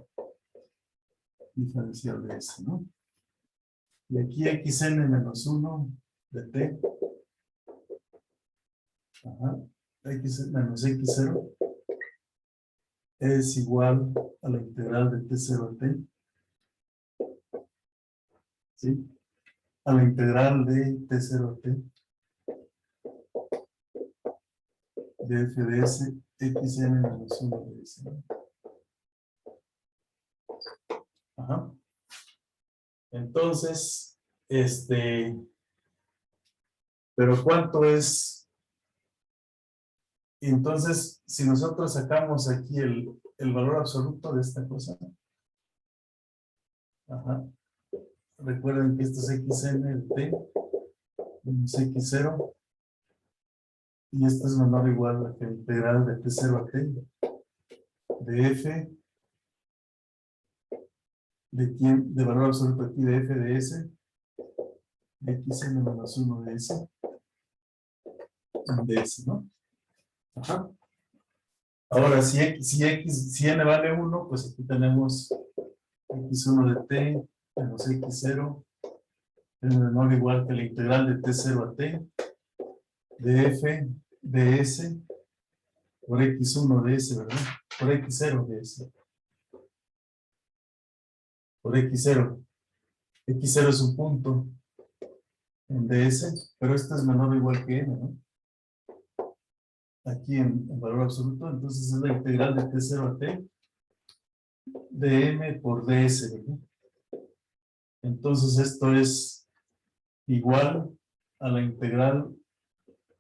diferencial de s, ¿no? Y aquí xn menos 1 de t, x menos x0 es igual a la integral de t0 a t, ¿sí? A la integral de t0 a t de f de s, xn menos 1 de s, ¿no? Ajá. Entonces, pero ¿cuánto es? Entonces, si nosotros sacamos aquí el valor absoluto de esta cosa, ajá, recuerden que esto es xn de t menos x0, y esto es menor o igual a que la integral de t0 a t de f de valor absoluto aquí de f de s, xn menos 1 de s, de s, ¿no? Ajá. Ahora, si n vale 1, pues aquí tenemos x1 de t menos x0 es menor o igual que la integral de t0 a t de f de s por x1 de s, ¿verdad? Por x0 de s. Por x0. x0 es un punto en ds, pero esto es menor o igual que n, ¿no? Aquí en valor absoluto, entonces es la integral de t0 a t de m por ds, ¿verdad? Entonces esto es igual a la integral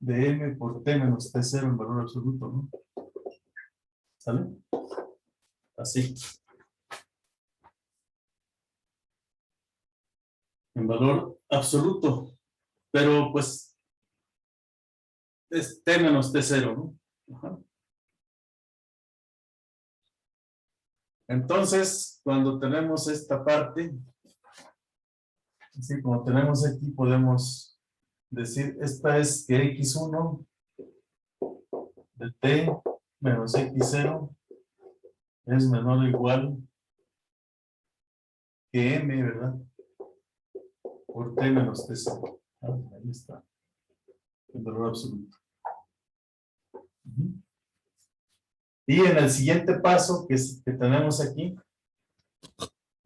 de m por t menos t0 en valor absoluto, ¿no? ¿Sale? Así. En valor absoluto. Pero pues es t menos t0, ¿no? Ajá. Entonces, cuando tenemos esta parte, así como tenemos aquí, podemos decir, esta es que x1 de t menos x0 es menor o igual que m, ¿verdad? Por t menos t0. Ahí está. El valor absoluto. Y en el siguiente paso que tenemos aquí,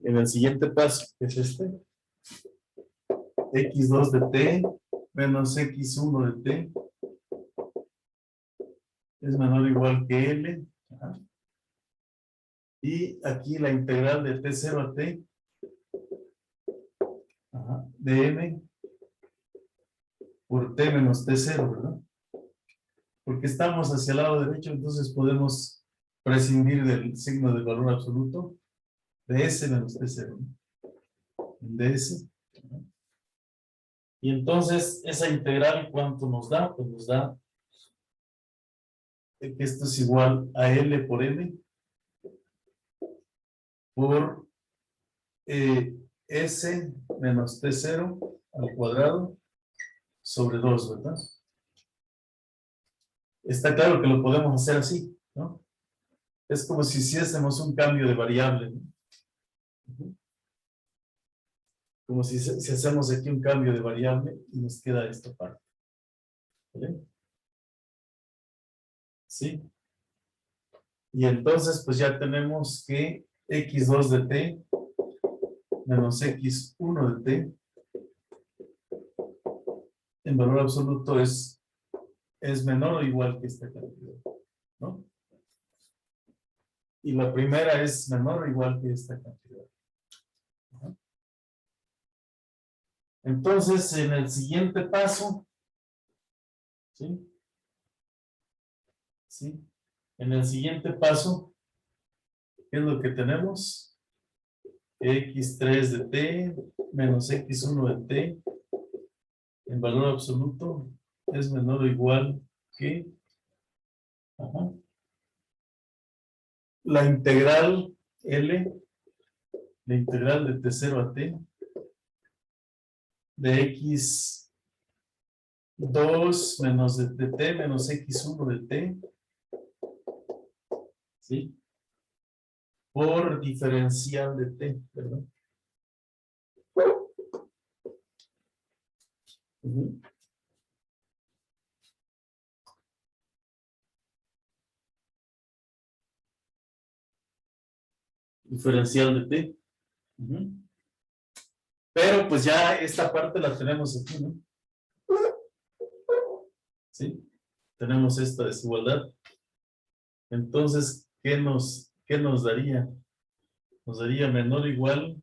en el siguiente paso, que es este, x2 de t menos x1 de t es menor o igual que L. Ajá. Y aquí la integral de t0 a t, ajá, de m por t menos t0, ¿verdad? Porque estamos hacia el lado derecho, entonces podemos prescindir del signo del valor absoluto de s menos t0, ¿no? De s. Ajá. Y entonces esa integral, ¿cuánto nos da? Pues nos da que esto es igual a L por M, por S menos T0 al cuadrado sobre 2, ¿verdad? Está claro que lo podemos hacer así, ¿no? Es como si hiciésemos un cambio de variable, ¿no? Como si hacemos aquí un cambio de variable y nos queda esta parte. ¿Vale? ¿Sí? Y entonces pues ya tenemos que x2 de t menos x1 de t en valor absoluto es menor o igual que esta cantidad, ¿no? Y la primera es menor o igual que esta cantidad. Ajá. Entonces, en el siguiente paso, ¿sí? ¿Sí? En el siguiente paso, ¿qué es lo que tenemos? X3 de t menos x1 de t en valor absoluto es menor o igual que ajá, la integral L, la integral de t0 a t de x2 menos de t menos x1 de t, ¿sí? Por diferencial de t, ¿verdad? Ujú. Diferencial de t. Ujú. Pero pues ya esta parte la tenemos aquí, ¿no? ¿Sí? Tenemos esta desigualdad. Entonces, qué nos daría? Nos daría menor o igual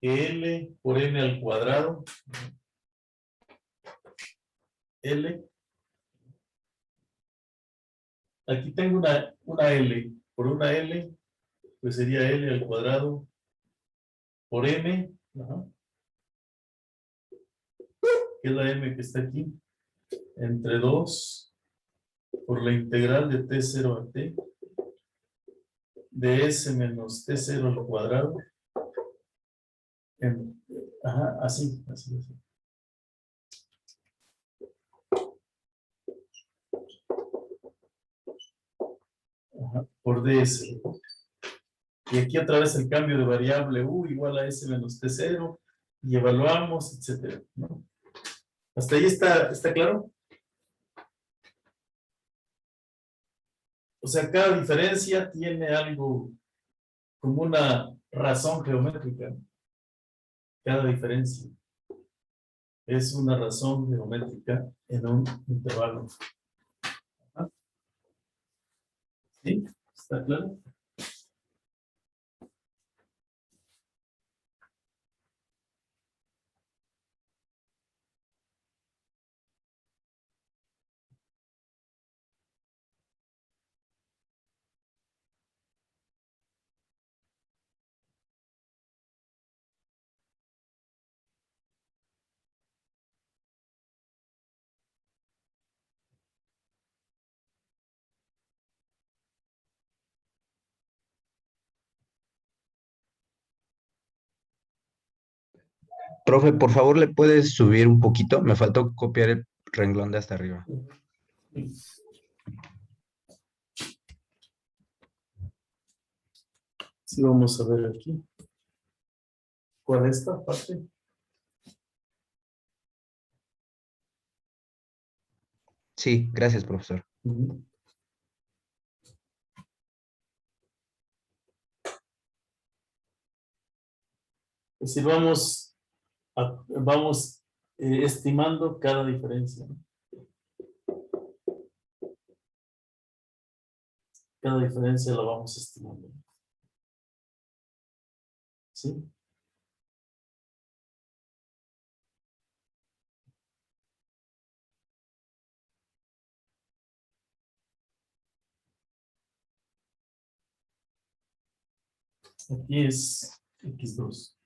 que L por M al cuadrado. L. Aquí tengo una L. Por una L, pues sería L al cuadrado por M. Ajá, que es la M que está aquí. Entre 2 por la integral de T0 a T de S menos T0 al cuadrado. Ajá, así. Ajá, por DS. Y aquí otra vez el cambio de variable U igual a S menos T0 y evaluamos, etcétera, ¿no? ¿Hasta ahí está claro? O sea, cada diferencia tiene algo como una razón geométrica. Cada diferencia es una razón geométrica en un intervalo. Ajá. ¿Sí? ¿Está claro? Profe, por favor, ¿le puedes subir un poquito? Me faltó copiar el renglón de hasta arriba. Sí, vamos a ver aquí. ¿Cuál es esta parte? Sí, gracias, profesor. Ujú. Es decir, vamos estimando cada diferencia, ¿no? Cada diferencia la vamos estimando. ¿Sí? Aquí es x2.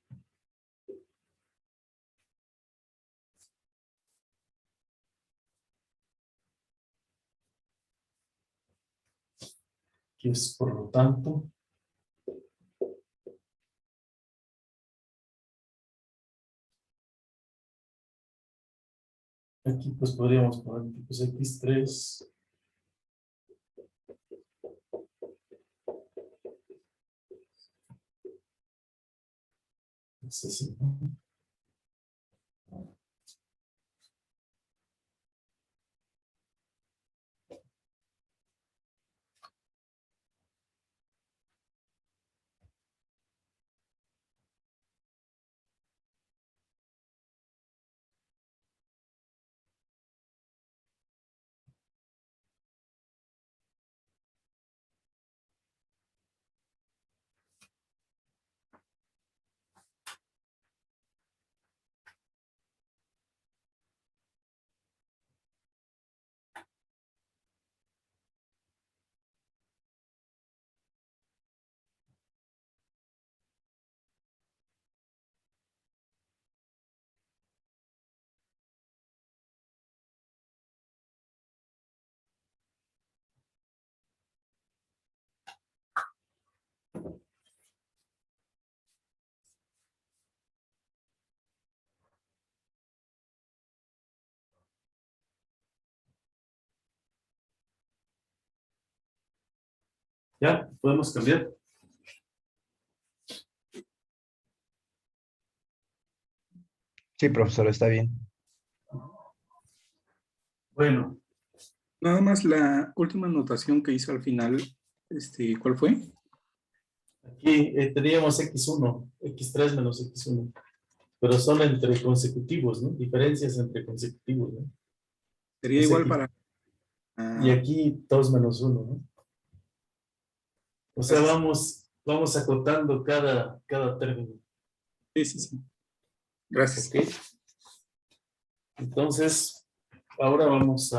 Que es, por lo tanto, Aquí pues podríamos poner pues, X3. Es así. Ya, podemos cambiar. Sí, profesor, está bien. Bueno, Nada más la última anotación que hizo al final, ¿cuál fue? aquí teníamos X1, X3 menos X1. Pero son entre consecutivos, ¿no? Diferencias entre consecutivos, ¿no? Sería Es igual aquí. para... Y aquí 2 menos 1, ¿no? O sea, vamos acotando cada término. Sí, sí, sí. Gracias. ¿Ok? Entonces, ahora vamos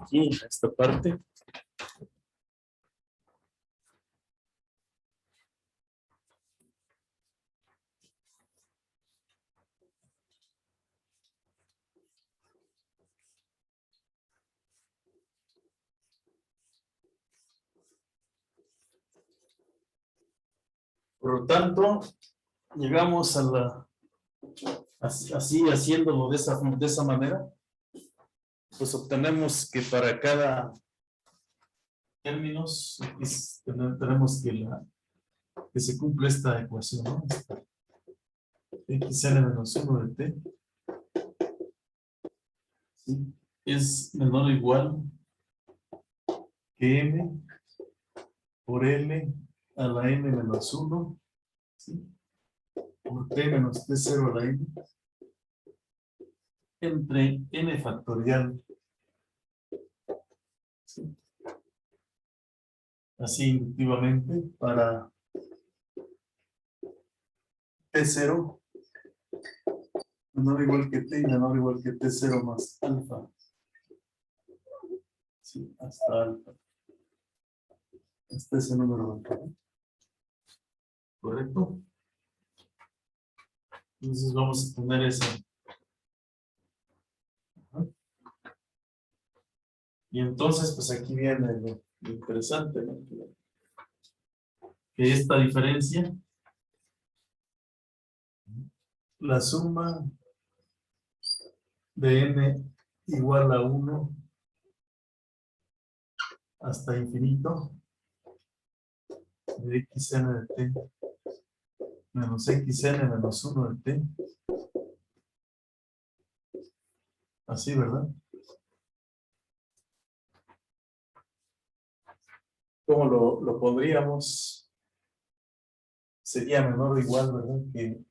aquí, a esta parte. Por lo tanto, llegamos a así haciéndolo de esa manera, pues obtenemos que para cada términos tenemos que se cumple esta ecuación, ¿no? Xn menos 1 de t, ¿sí? Es menor o igual que m por l a la n menos 1, ¿sí? Por t menos t0 a la n, entre n factorial, ¿sí? Así inductivamente para t0 menor o igual que t y menor o igual que t0 más alfa, ¿sí? Hasta alfa. Este es el número alfa, ¿no? ¿Correcto? Entonces vamos a poner eso. Y entonces, pues aquí viene lo interesante, ¿no? Que esta diferencia, la suma de n igual a 1 hasta infinito de xn de t menos xn menos 1 de t. Así, ¿verdad? ¿Cómo lo pondríamos? Sería menor o igual, ¿verdad? Que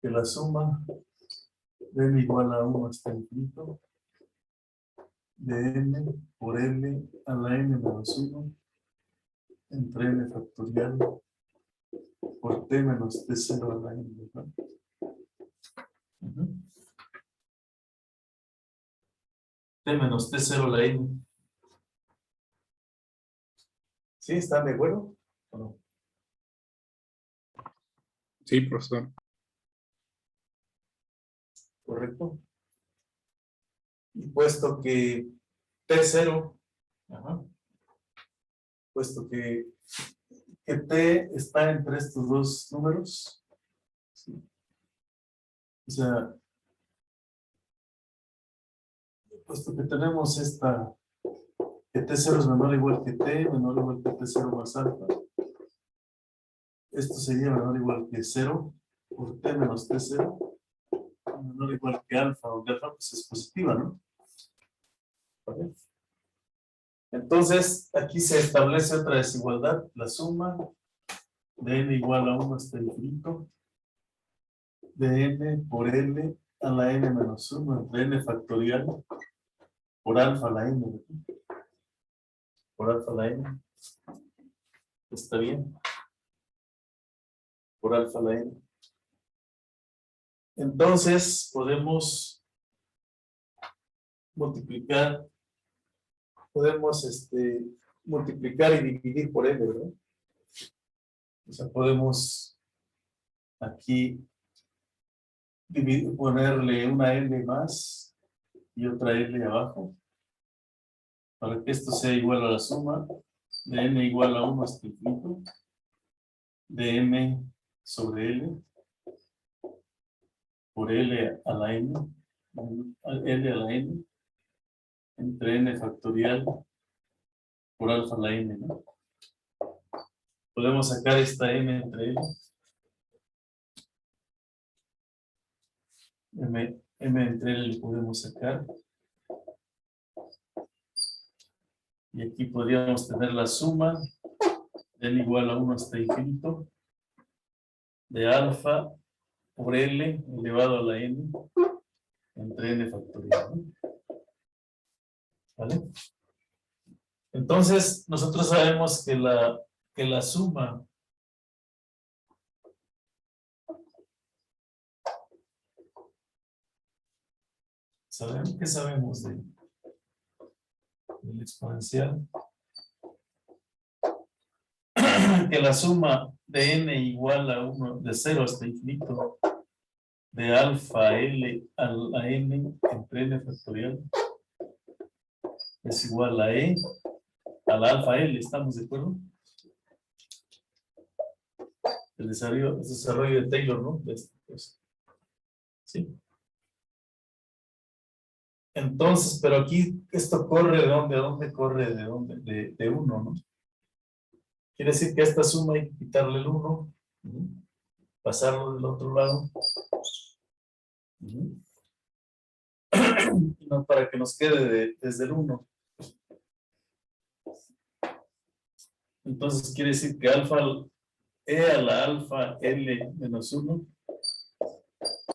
la suma de n igual a 1 hasta infinito de n por n a la n menos 1 entre n factorial por t menos t0 a la n, ¿verdad? T menos t0 a la n. ¿Sí? ¿Están de acuerdo? ¿O no? Sí, profesor. ¿Correcto? Y puesto que T0, ajá, puesto que que T está entre estos dos números. ¿Sí? O sea, puesto que tenemos esta, que T0 es menor o igual que T, menor o igual que T0 más alfa. Esto sería menor o igual que 0 por T menos T0. Menor o igual que alfa, donde alfa pues es positiva, ¿no? ¿Vale? Entonces, aquí se establece otra desigualdad, la suma de n igual a 1 hasta infinito, de n por n a la n menos 1, entre n factorial por alfa a la n, por alfa a la n, ¿está bien? Por alfa a la n. Entonces, podemos multiplicar, multiplicar y dividir por n, ¿verdad? O sea, podemos aquí ponerle una n más y otra n abajo, para que esto sea igual a la suma de n igual a 1 hasta infinito, de m sobre l, por l a la n, l a la n, entre n factorial por alfa a la n, ¿no? Podemos sacar esta m entre l. M entre l podemos sacar. Y aquí podríamos tener la suma de n igual a 1 hasta infinito de alfa por l elevado a la n entre n factorial, ¿no? ¿Vale? Entonces, nosotros sabemos que la suma ¿qué sabemos del exponencial? Que la suma de n igual a 1, de 0 hasta infinito, de alfa L a la n entre n factorial, es igual a E, a la alfa L, ¿estamos de acuerdo? El desarrollo de Taylor, ¿no? Pues, sí. Entonces, pero aquí esto corre de dónde a dónde, corre de dónde, de 1, ¿no? Quiere decir que a esta suma hay que quitarle el 1, pasarlo del otro lado, no, para que nos quede desde el 1. Entonces quiere decir que alfa e a la alfa L menos 1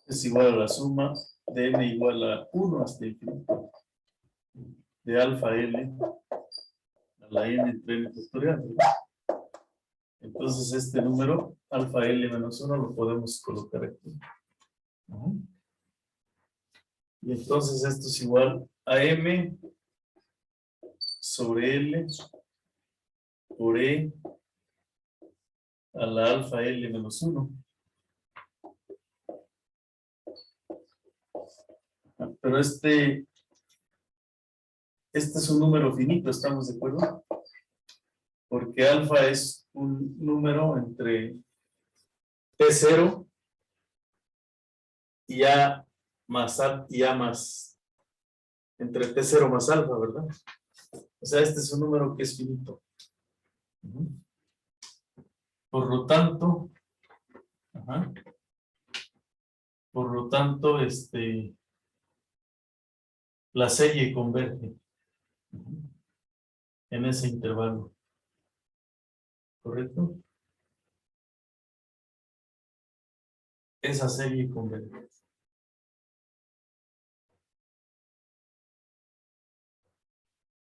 es igual a la suma de n igual a 1 hasta infinito de alfa L a la n entre n factorial, ¿verdad? Entonces este número, alfa L menos 1, lo podemos colocar aquí. Y entonces esto es igual a M sobre L por E a la alfa L menos 1. Pero este es un número finito, ¿estamos de acuerdo? Porque alfa es un número entre T0 y A más entre T0 más alfa, ¿verdad? O sea, este es un número que es finito. Por lo tanto, la serie converge en ese intervalo. ¿Correcto? Esa serie converge.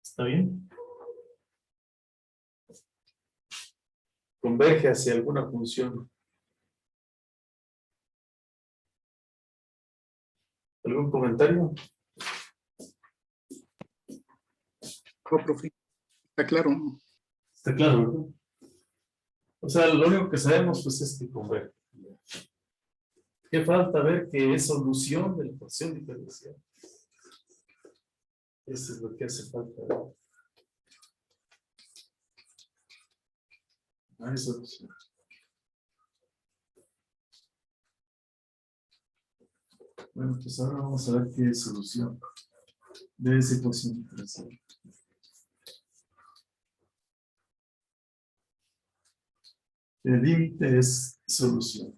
¿Está bien? Converge hacia alguna función. ¿Algún comentario? No, profe, está claro. Está claro, ¿verdad? O sea, lo único que sabemos pues es que converge. ¿Qué falta ver? Que es solución de la ecuación diferencial. Eso es lo que hace falta ver. No hay solución. Bueno, pues ahora vamos a ver qué es solución de esa ecuación diferencial. El límite es solución.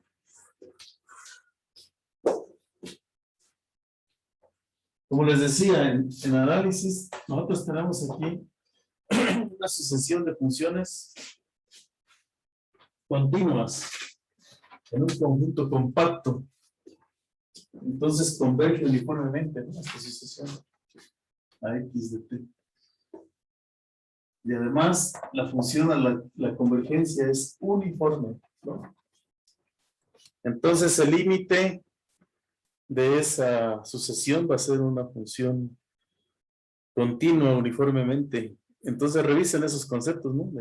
Como les decía, en análisis, nosotros tenemos aquí una sucesión de funciones continuas en un conjunto compacto. Entonces converge uniformemente, ¿no? Esta sucesión a x de t. Y además, la función a la convergencia es uniforme, ¿no? Entonces, el límite de esa sucesión va a ser una función continua uniformemente. Entonces, revisen esos conceptos, ¿no?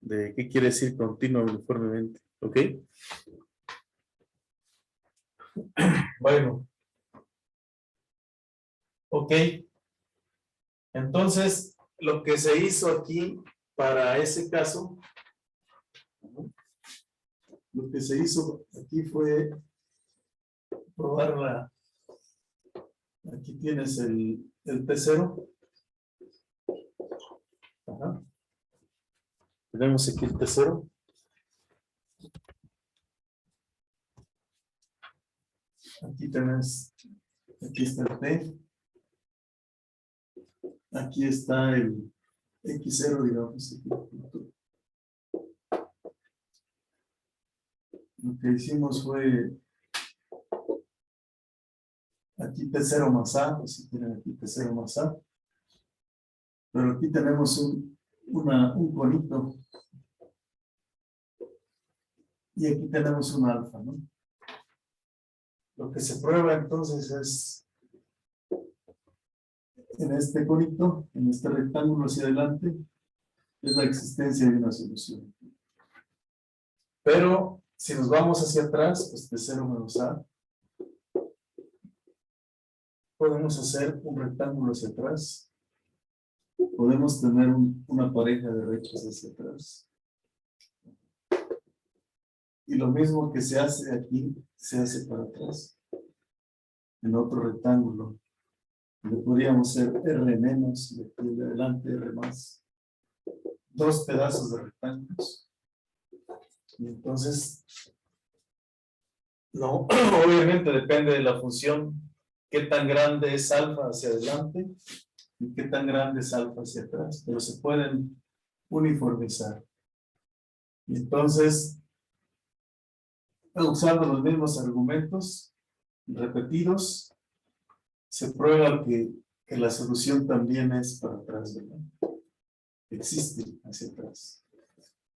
De qué quiere decir continua uniformemente, ¿ok? Bueno. Ok. Entonces, lo que se hizo aquí para ese caso, lo que se hizo aquí fue probar aquí tienes el T0. Ajá. Tenemos aquí el T0. Aquí está el T. Aquí está el X0, digamos. Lo que hicimos fue aquí T0 más A, pues si tienen aquí T0 más A. Pero aquí tenemos un conito. Y aquí tenemos un alfa, ¿no? Lo que se prueba entonces es en este conito, en este rectángulo hacia adelante, es la existencia de una solución. Pero si nos vamos hacia atrás, pues T0 menos A, podemos hacer un rectángulo hacia atrás. Podemos tener una pareja de rectos hacia atrás. Y lo mismo que se hace aquí, se hace para atrás. En otro rectángulo. Le podríamos hacer R menos, y aquí de adelante R más. Dos pedazos de rectángulos. Y entonces, no, obviamente depende de la función, qué tan grande es alfa hacia adelante y qué tan grande es alfa hacia atrás, pero se pueden uniformizar. Y entonces, usando los mismos argumentos repetidos, se prueba que la solución también es para atrás, ¿verdad? Existe hacia atrás.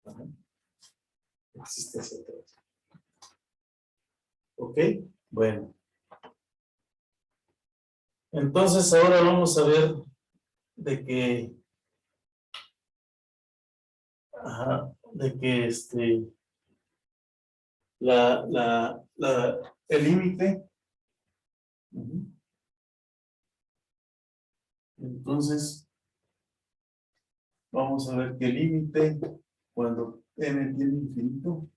Ajá. Existe hacia atrás. ¿Ok? Bueno. Entonces ahora vamos a ver de que el límite. Entonces vamos a ver que el límite cuando n tiene infinito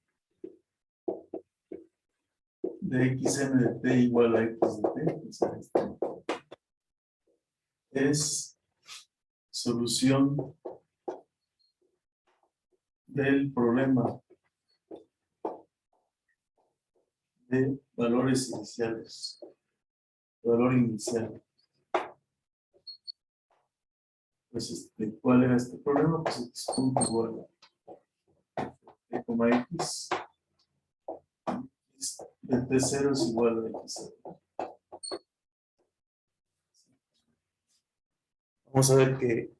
de xn de t igual a x de t, o sea, es solución del problema de valores iniciales, valor inicial. Pues ¿cuál era este problema? Pues x punto igual a x, de t0 es igual a x0. Vamos a ver qué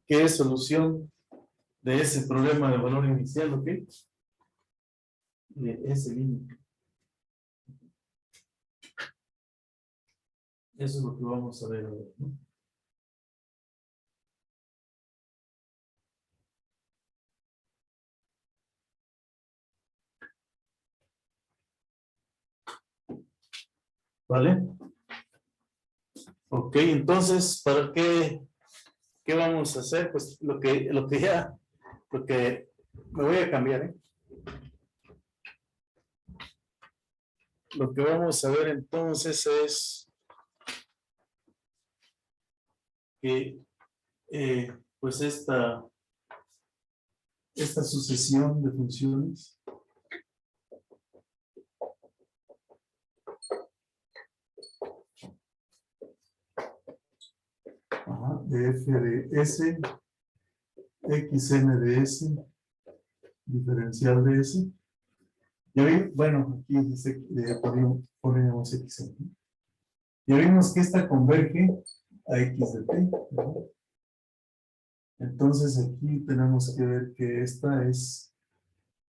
es solución de ese problema de valor inicial, ¿ok? De ese límite. Eso es lo que vamos a ver ahora, ¿no? ¿Vale? Ok, entonces, ¿para qué vamos a hacer? Pues lo que ya Porque me voy a cambiar, ¿eh? Lo que vamos a ver entonces es que pues esta sucesión de funciones de f de s, xn de s, diferencial de s. Ya vi, bueno, aquí dice, ponemos xn. ¿No? Ya vimos que esta converge a x de t, ¿no? Entonces aquí tenemos que ver que esta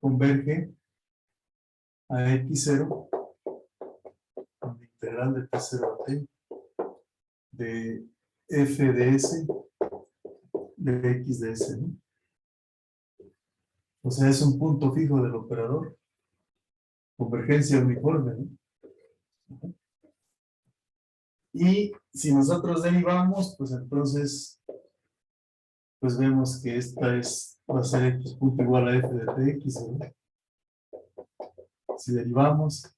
converge a x0 con la integral de t0 a t de f de s de x de s, ¿no? O sea, es un punto fijo del operador. Convergencia uniforme, ¿no? Y si nosotros derivamos, pues entonces, pues vemos que esta va a ser x punto igual a f de tx, ¿no? Si derivamos,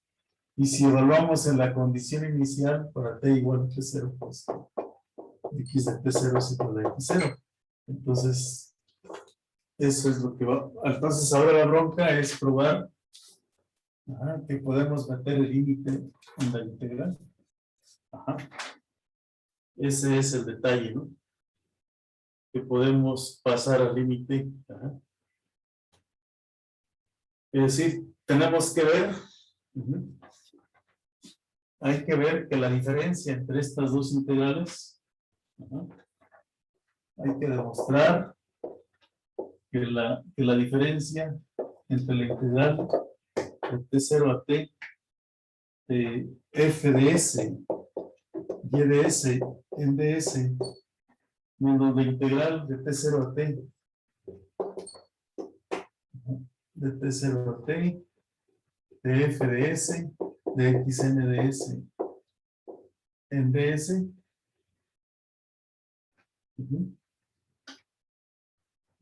y si evaluamos en la condición inicial para t igual a t0, pues x de t0 es igual a x0. Entonces, eso es lo que va. Entonces, ahora la bronca es probar que podemos meter el límite en la integral. Ajá. Ese es el detalle, ¿no? Que podemos pasar al límite. Ajá. Es decir, tenemos que ver, hay que ver que la diferencia entre estas dos integrales, hay que demostrar que la diferencia entre la integral de t0 a t de f de s, y de s, en de s, menos la integral de t0 a t, de t0 a t, de f de s, de xn de s, en ds.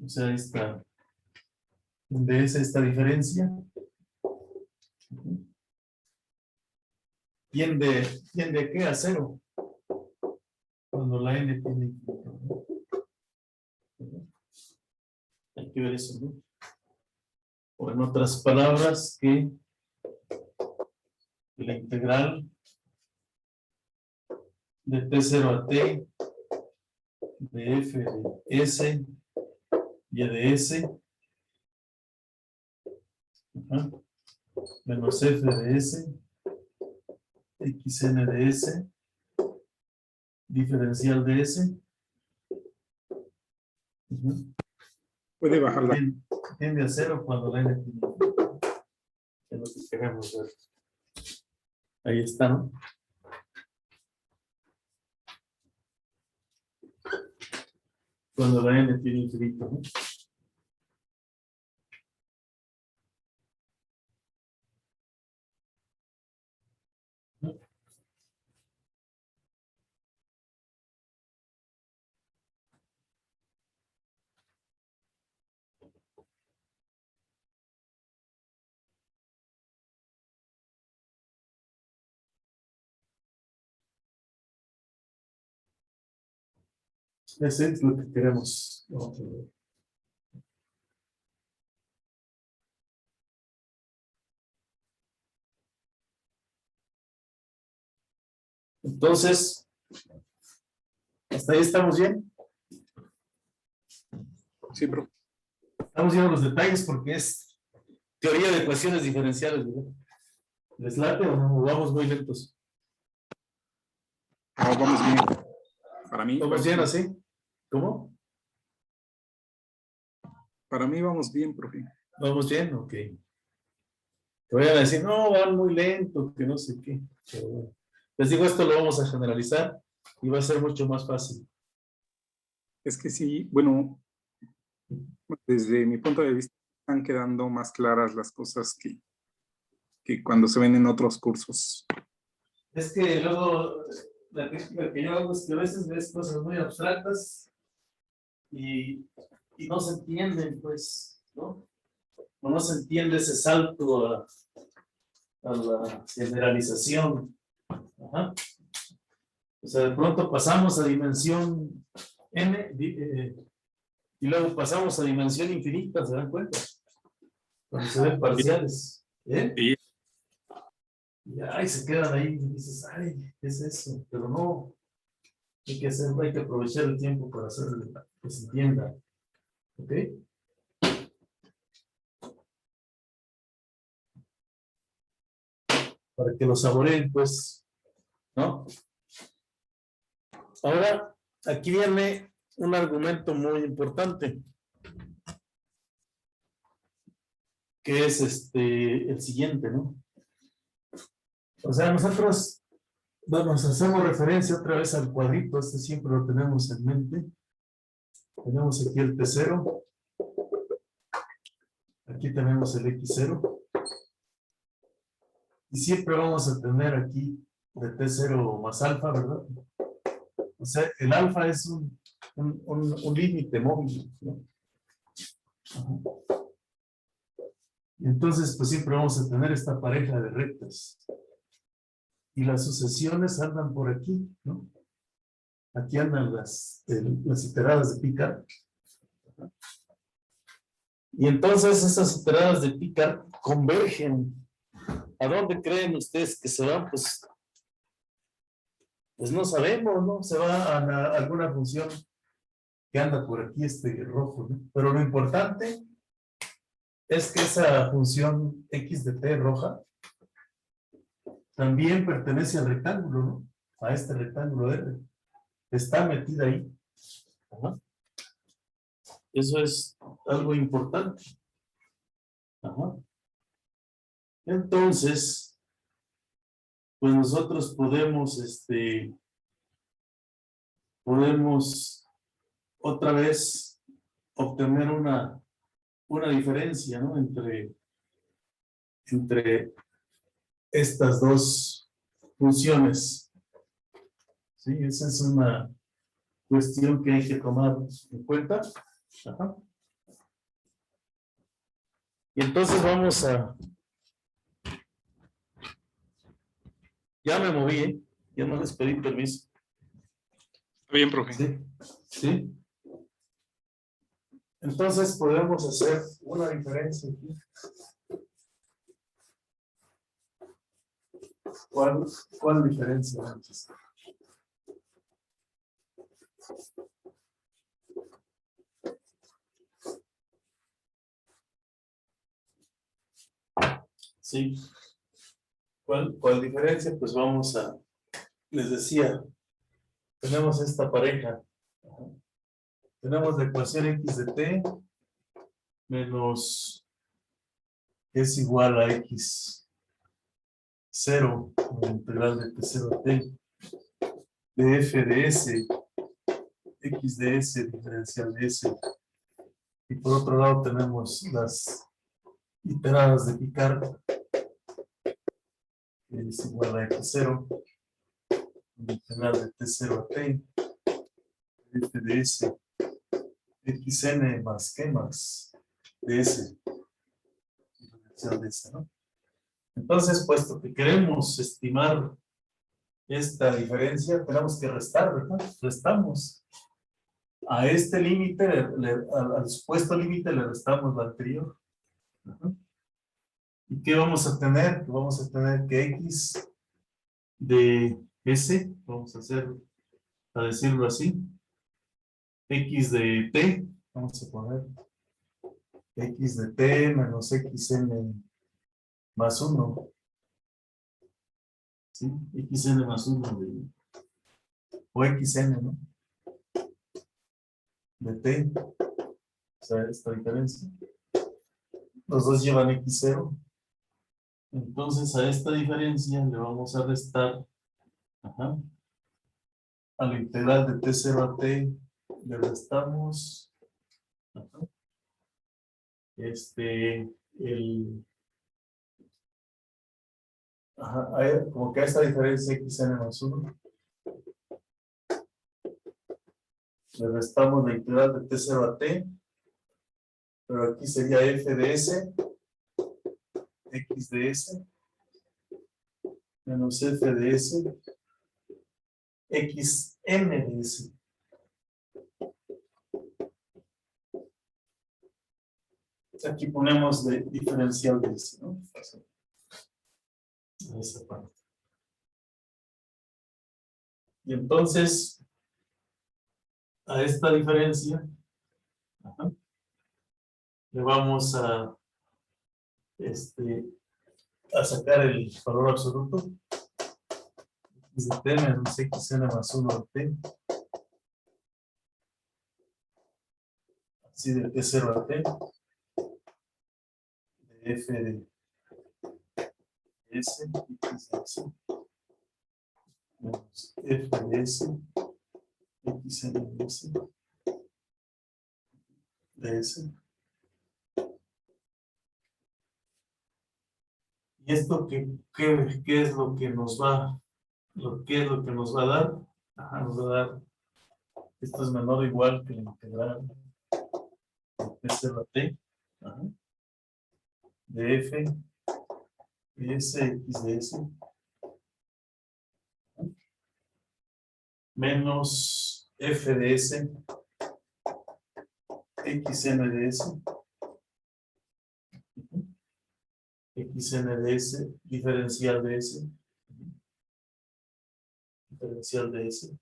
O sea, esta en ds, esta diferencia tiende a qué? A cero, cuando la n tiene infinito, ¿no? Hay que ver eso, ¿no? O en otras palabras, que la integral de t0 a t de f de s y de s menos f de s xn de s diferencial de s Puede bajar la... tiende a cero cuando la n tiene infinito. Es lo que queremos ver. Ahí está, ¿no? Cuando la n tiene infinito, ¿no? Eso es lo que queremos. Vamos a ver. Entonces, hasta ahí estamos bien. Sí, profe. Estamos viendo los detalles porque es teoría de ecuaciones diferenciales, ¿verdad? ¿Les late o no? Vamos muy lentos. No, vamos bien. Para mí, ¿Vamos bien así? ¿Cómo? para mí vamos bien, profe. ¿Vamos bien? Ok. Te voy a decir, no, van muy lento, que no sé qué. Pero bueno. Les digo, esto lo vamos a generalizar y va a ser mucho más fácil. Es que sí, bueno, desde mi punto de vista están quedando más claras las cosas que cuando se ven en otros cursos. Es que luego la crítica que yo hago es que a veces ves cosas muy abstractas y y no se entiende, pues, ¿no? O no se entiende ese salto a la generalización. Ajá. O sea, de pronto pasamos a dimensión n y luego pasamos a dimensión infinita, ¿se dan cuenta? Cuando se ven parciales. ¿Eh? Sí. Y ay, se quedan ahí y dices, ay, ¿qué es eso? Pero no, hay que aprovechar el tiempo para hacer que se entienda. ¿Ok? Para que lo saboreen, pues, ¿no? Ahora, aquí viene un argumento muy importante, que es el siguiente, ¿no? O sea, nosotros, vamos, hacemos referencia otra vez al cuadrito, siempre lo tenemos en mente. Tenemos aquí el T0, aquí tenemos el X0, y siempre vamos a tener aquí de T0 más alfa, ¿verdad? O sea, el alfa es un límite móvil, ¿no? Ajá. Y entonces, pues siempre vamos a tener esta pareja de rectas. Y las sucesiones andan por aquí, ¿no? Aquí andan las iteradas de Picard. Y entonces esas iteradas de Picard convergen. ¿A dónde creen ustedes que se van? Pues no sabemos, ¿no? Se va a alguna función que anda por aquí, rojo, ¿no? Pero lo importante es que esa función x de t roja también pertenece al rectángulo, ¿no? A este rectángulo R. Está metida ahí. Ajá. Eso es algo importante. Ajá. Entonces, pues nosotros podemos otra vez obtener una diferencia, ¿no? Entre estas dos funciones. Sí, esa es una cuestión que hay que tomar en cuenta. Ajá. Y entonces vamos a... Ya me moví, ¿eh? Ya no les pedí permiso. Está bien, profe. Sí, sí. Entonces podemos hacer una diferencia aquí. ¿Cuál diferencia vamos a hacer? Sí. ¿Cuál diferencia? Pues vamos a, les decía, tenemos esta pareja. Tenemos la ecuación x de t menos es igual a x0, la integral de t0 a t, de f de s, x de s, diferencial de s. Y por otro lado tenemos las iteradas de Picard, que es igual a x0, la integral de t0 a t, de f de s, xn más que más de s, diferencial de s, ¿no? Entonces, puesto que queremos estimar esta diferencia, tenemos que restar, ¿verdad? Restamos. A este límite, al supuesto límite, le restamos la anterior. Ajá. ¿Y qué vamos a tener? Vamos a tener que x de s, vamos a decirlo así, x de t, vamos a poner x de t menos xn más 1. ¿Sí? Xn más 1 o xn, ¿no? De t, o sea, esta diferencia. Los dos llevan x0. Entonces a esta diferencia le vamos a restar, ajá, a la integral de t0 a t, le restamos, ajá, ajá, como que a esta diferencia xn más 1, le restamos la integral de t0 a t, Pero aquí sería f de s, x de s, menos f de s, x m de s. Aquí ponemos de diferencial de s, ¿no? Esa parte. Y entonces, a esta diferencia, ajá, le vamos a sacar el valor absoluto. X de t menos xn más 1 de t. Así de t0 a t. De f de s, x de s. Menos f de s, xn de s. De s. ¿Y esto qué es lo que nos va? ¿Qué es lo que nos va a dar? Ajá, nos va a dar, esto es menor o igual que la integral de t0 a t, ajá, de f de s, x de s, menos f de s, xn de s, xn de s, diferencial de s, diferencial de s.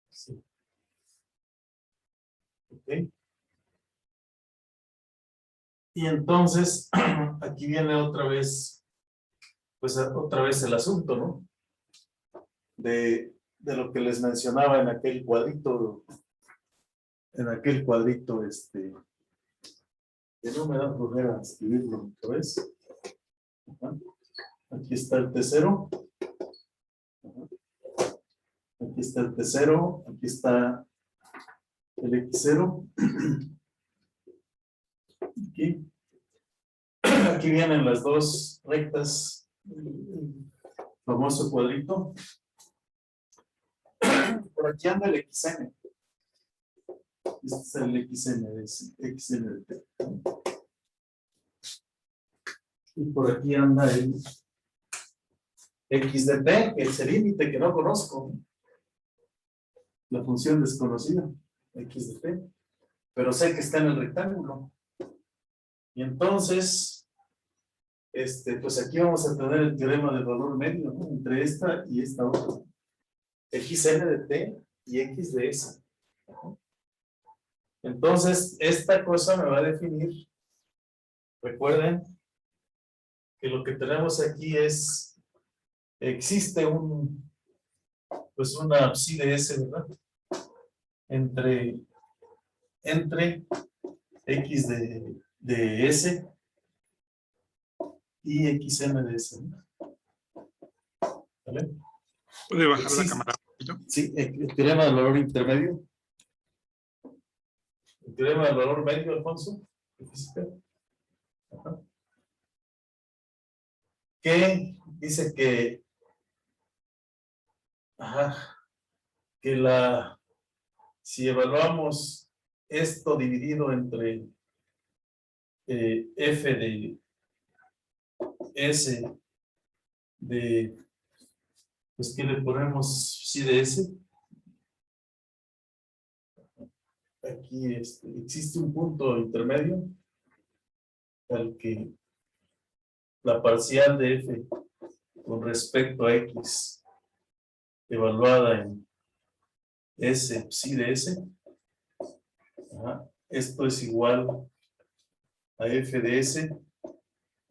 Sí. Ok. Y entonces, aquí viene otra vez, pues otra vez el asunto, ¿no? De lo que les mencionaba en aquel cuadrito, que no me da flojera escribirlo otra vez. Ajá. Aquí está el T0. Ajá. Aquí está el T0, aquí está el X0. Aquí vienen las dos rectas, el famoso cuadrito. Por aquí anda el XN. Este es el XN de T. Y por aquí anda el X de T, que es el límite que no conozco. La función desconocida, X de T. Pero sé que está en el rectángulo. Y entonces, pues aquí vamos a tener el teorema del valor medio, ¿no? Entre esta y esta otra. XN de T y X de S. Entonces, esta cosa me va a definir, recuerden, que lo que tenemos aquí es, existe pues una psi de S, ¿verdad? Entre X de S y XN de S, ¿no? ¿Vale? ¿Puede bajar la Existe. cámara un poquito? Sí, el teorema del valor intermedio. El teorema del valor medio, Alfonso. Ajá. Que dice que, ajá, que si evaluamos esto dividido entre f de s pues que le ponemos psi de s. Aquí existe un punto intermedio al que la parcial de f con respecto a x evaluada en s psi de s, ajá, esto es igual a f de s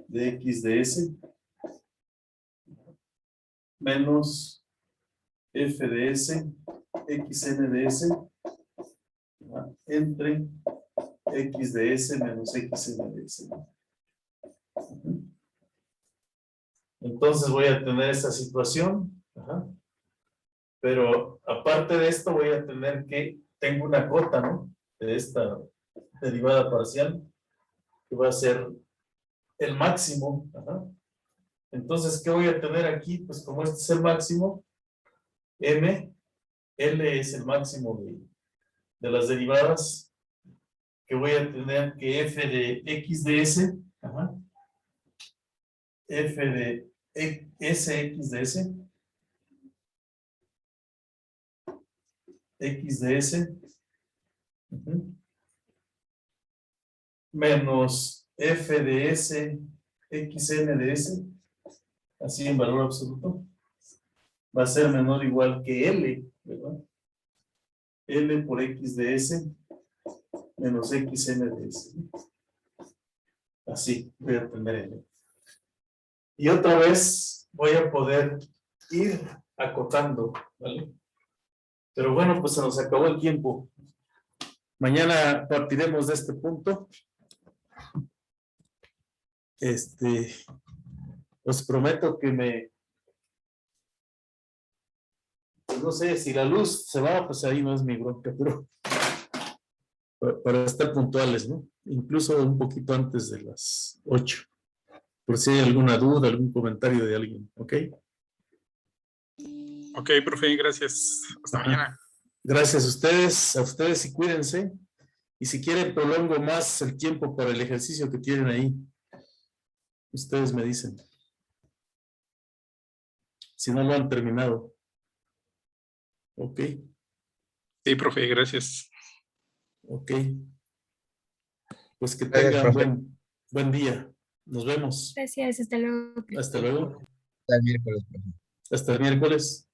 de x de s menos f de s xn de s, ajá, entre x de s menos xn de s. Entonces voy a tener esta situación, ajá, pero aparte de esto voy a tener que, tengo una cota, ¿no? De esta derivada parcial, que va a ser el máximo, ajá. Entonces, ¿qué voy a tener aquí? Pues como este es el máximo, m L es el máximo de las derivadas que voy a tener que f de x de s, ajá, f de sx de s, x de s, ujú, menos f de s, xn de s, así en valor absoluto, va a ser menor o igual que L, ¿verdad? L por x de s menos xn de s. Así voy a tener L. Y otra vez voy a poder ir acotando, ¿vale? Pero bueno, pues se nos acabó el tiempo. Mañana partiremos de este punto. Os prometo que pues no sé, si la luz se va, pues ahí no es mi bronca, pero para estar puntuales, ¿no? Incluso un poquito antes de las 8. Por si hay alguna duda, algún comentario de alguien, ¿ok? Ok, profe, gracias. Hasta mañana. Gracias a ustedes y cuídense. Y si quieren prolongo más el tiempo para el ejercicio que tienen ahí. Ustedes me dicen. Si no lo han terminado. Ok, Sí, profe, gracias. ok. Pues que Gracias, tengan profe. buen día. Nos vemos. Gracias, hasta luego. Hasta luego. Hasta el miércoles, profe. Hasta el miércoles.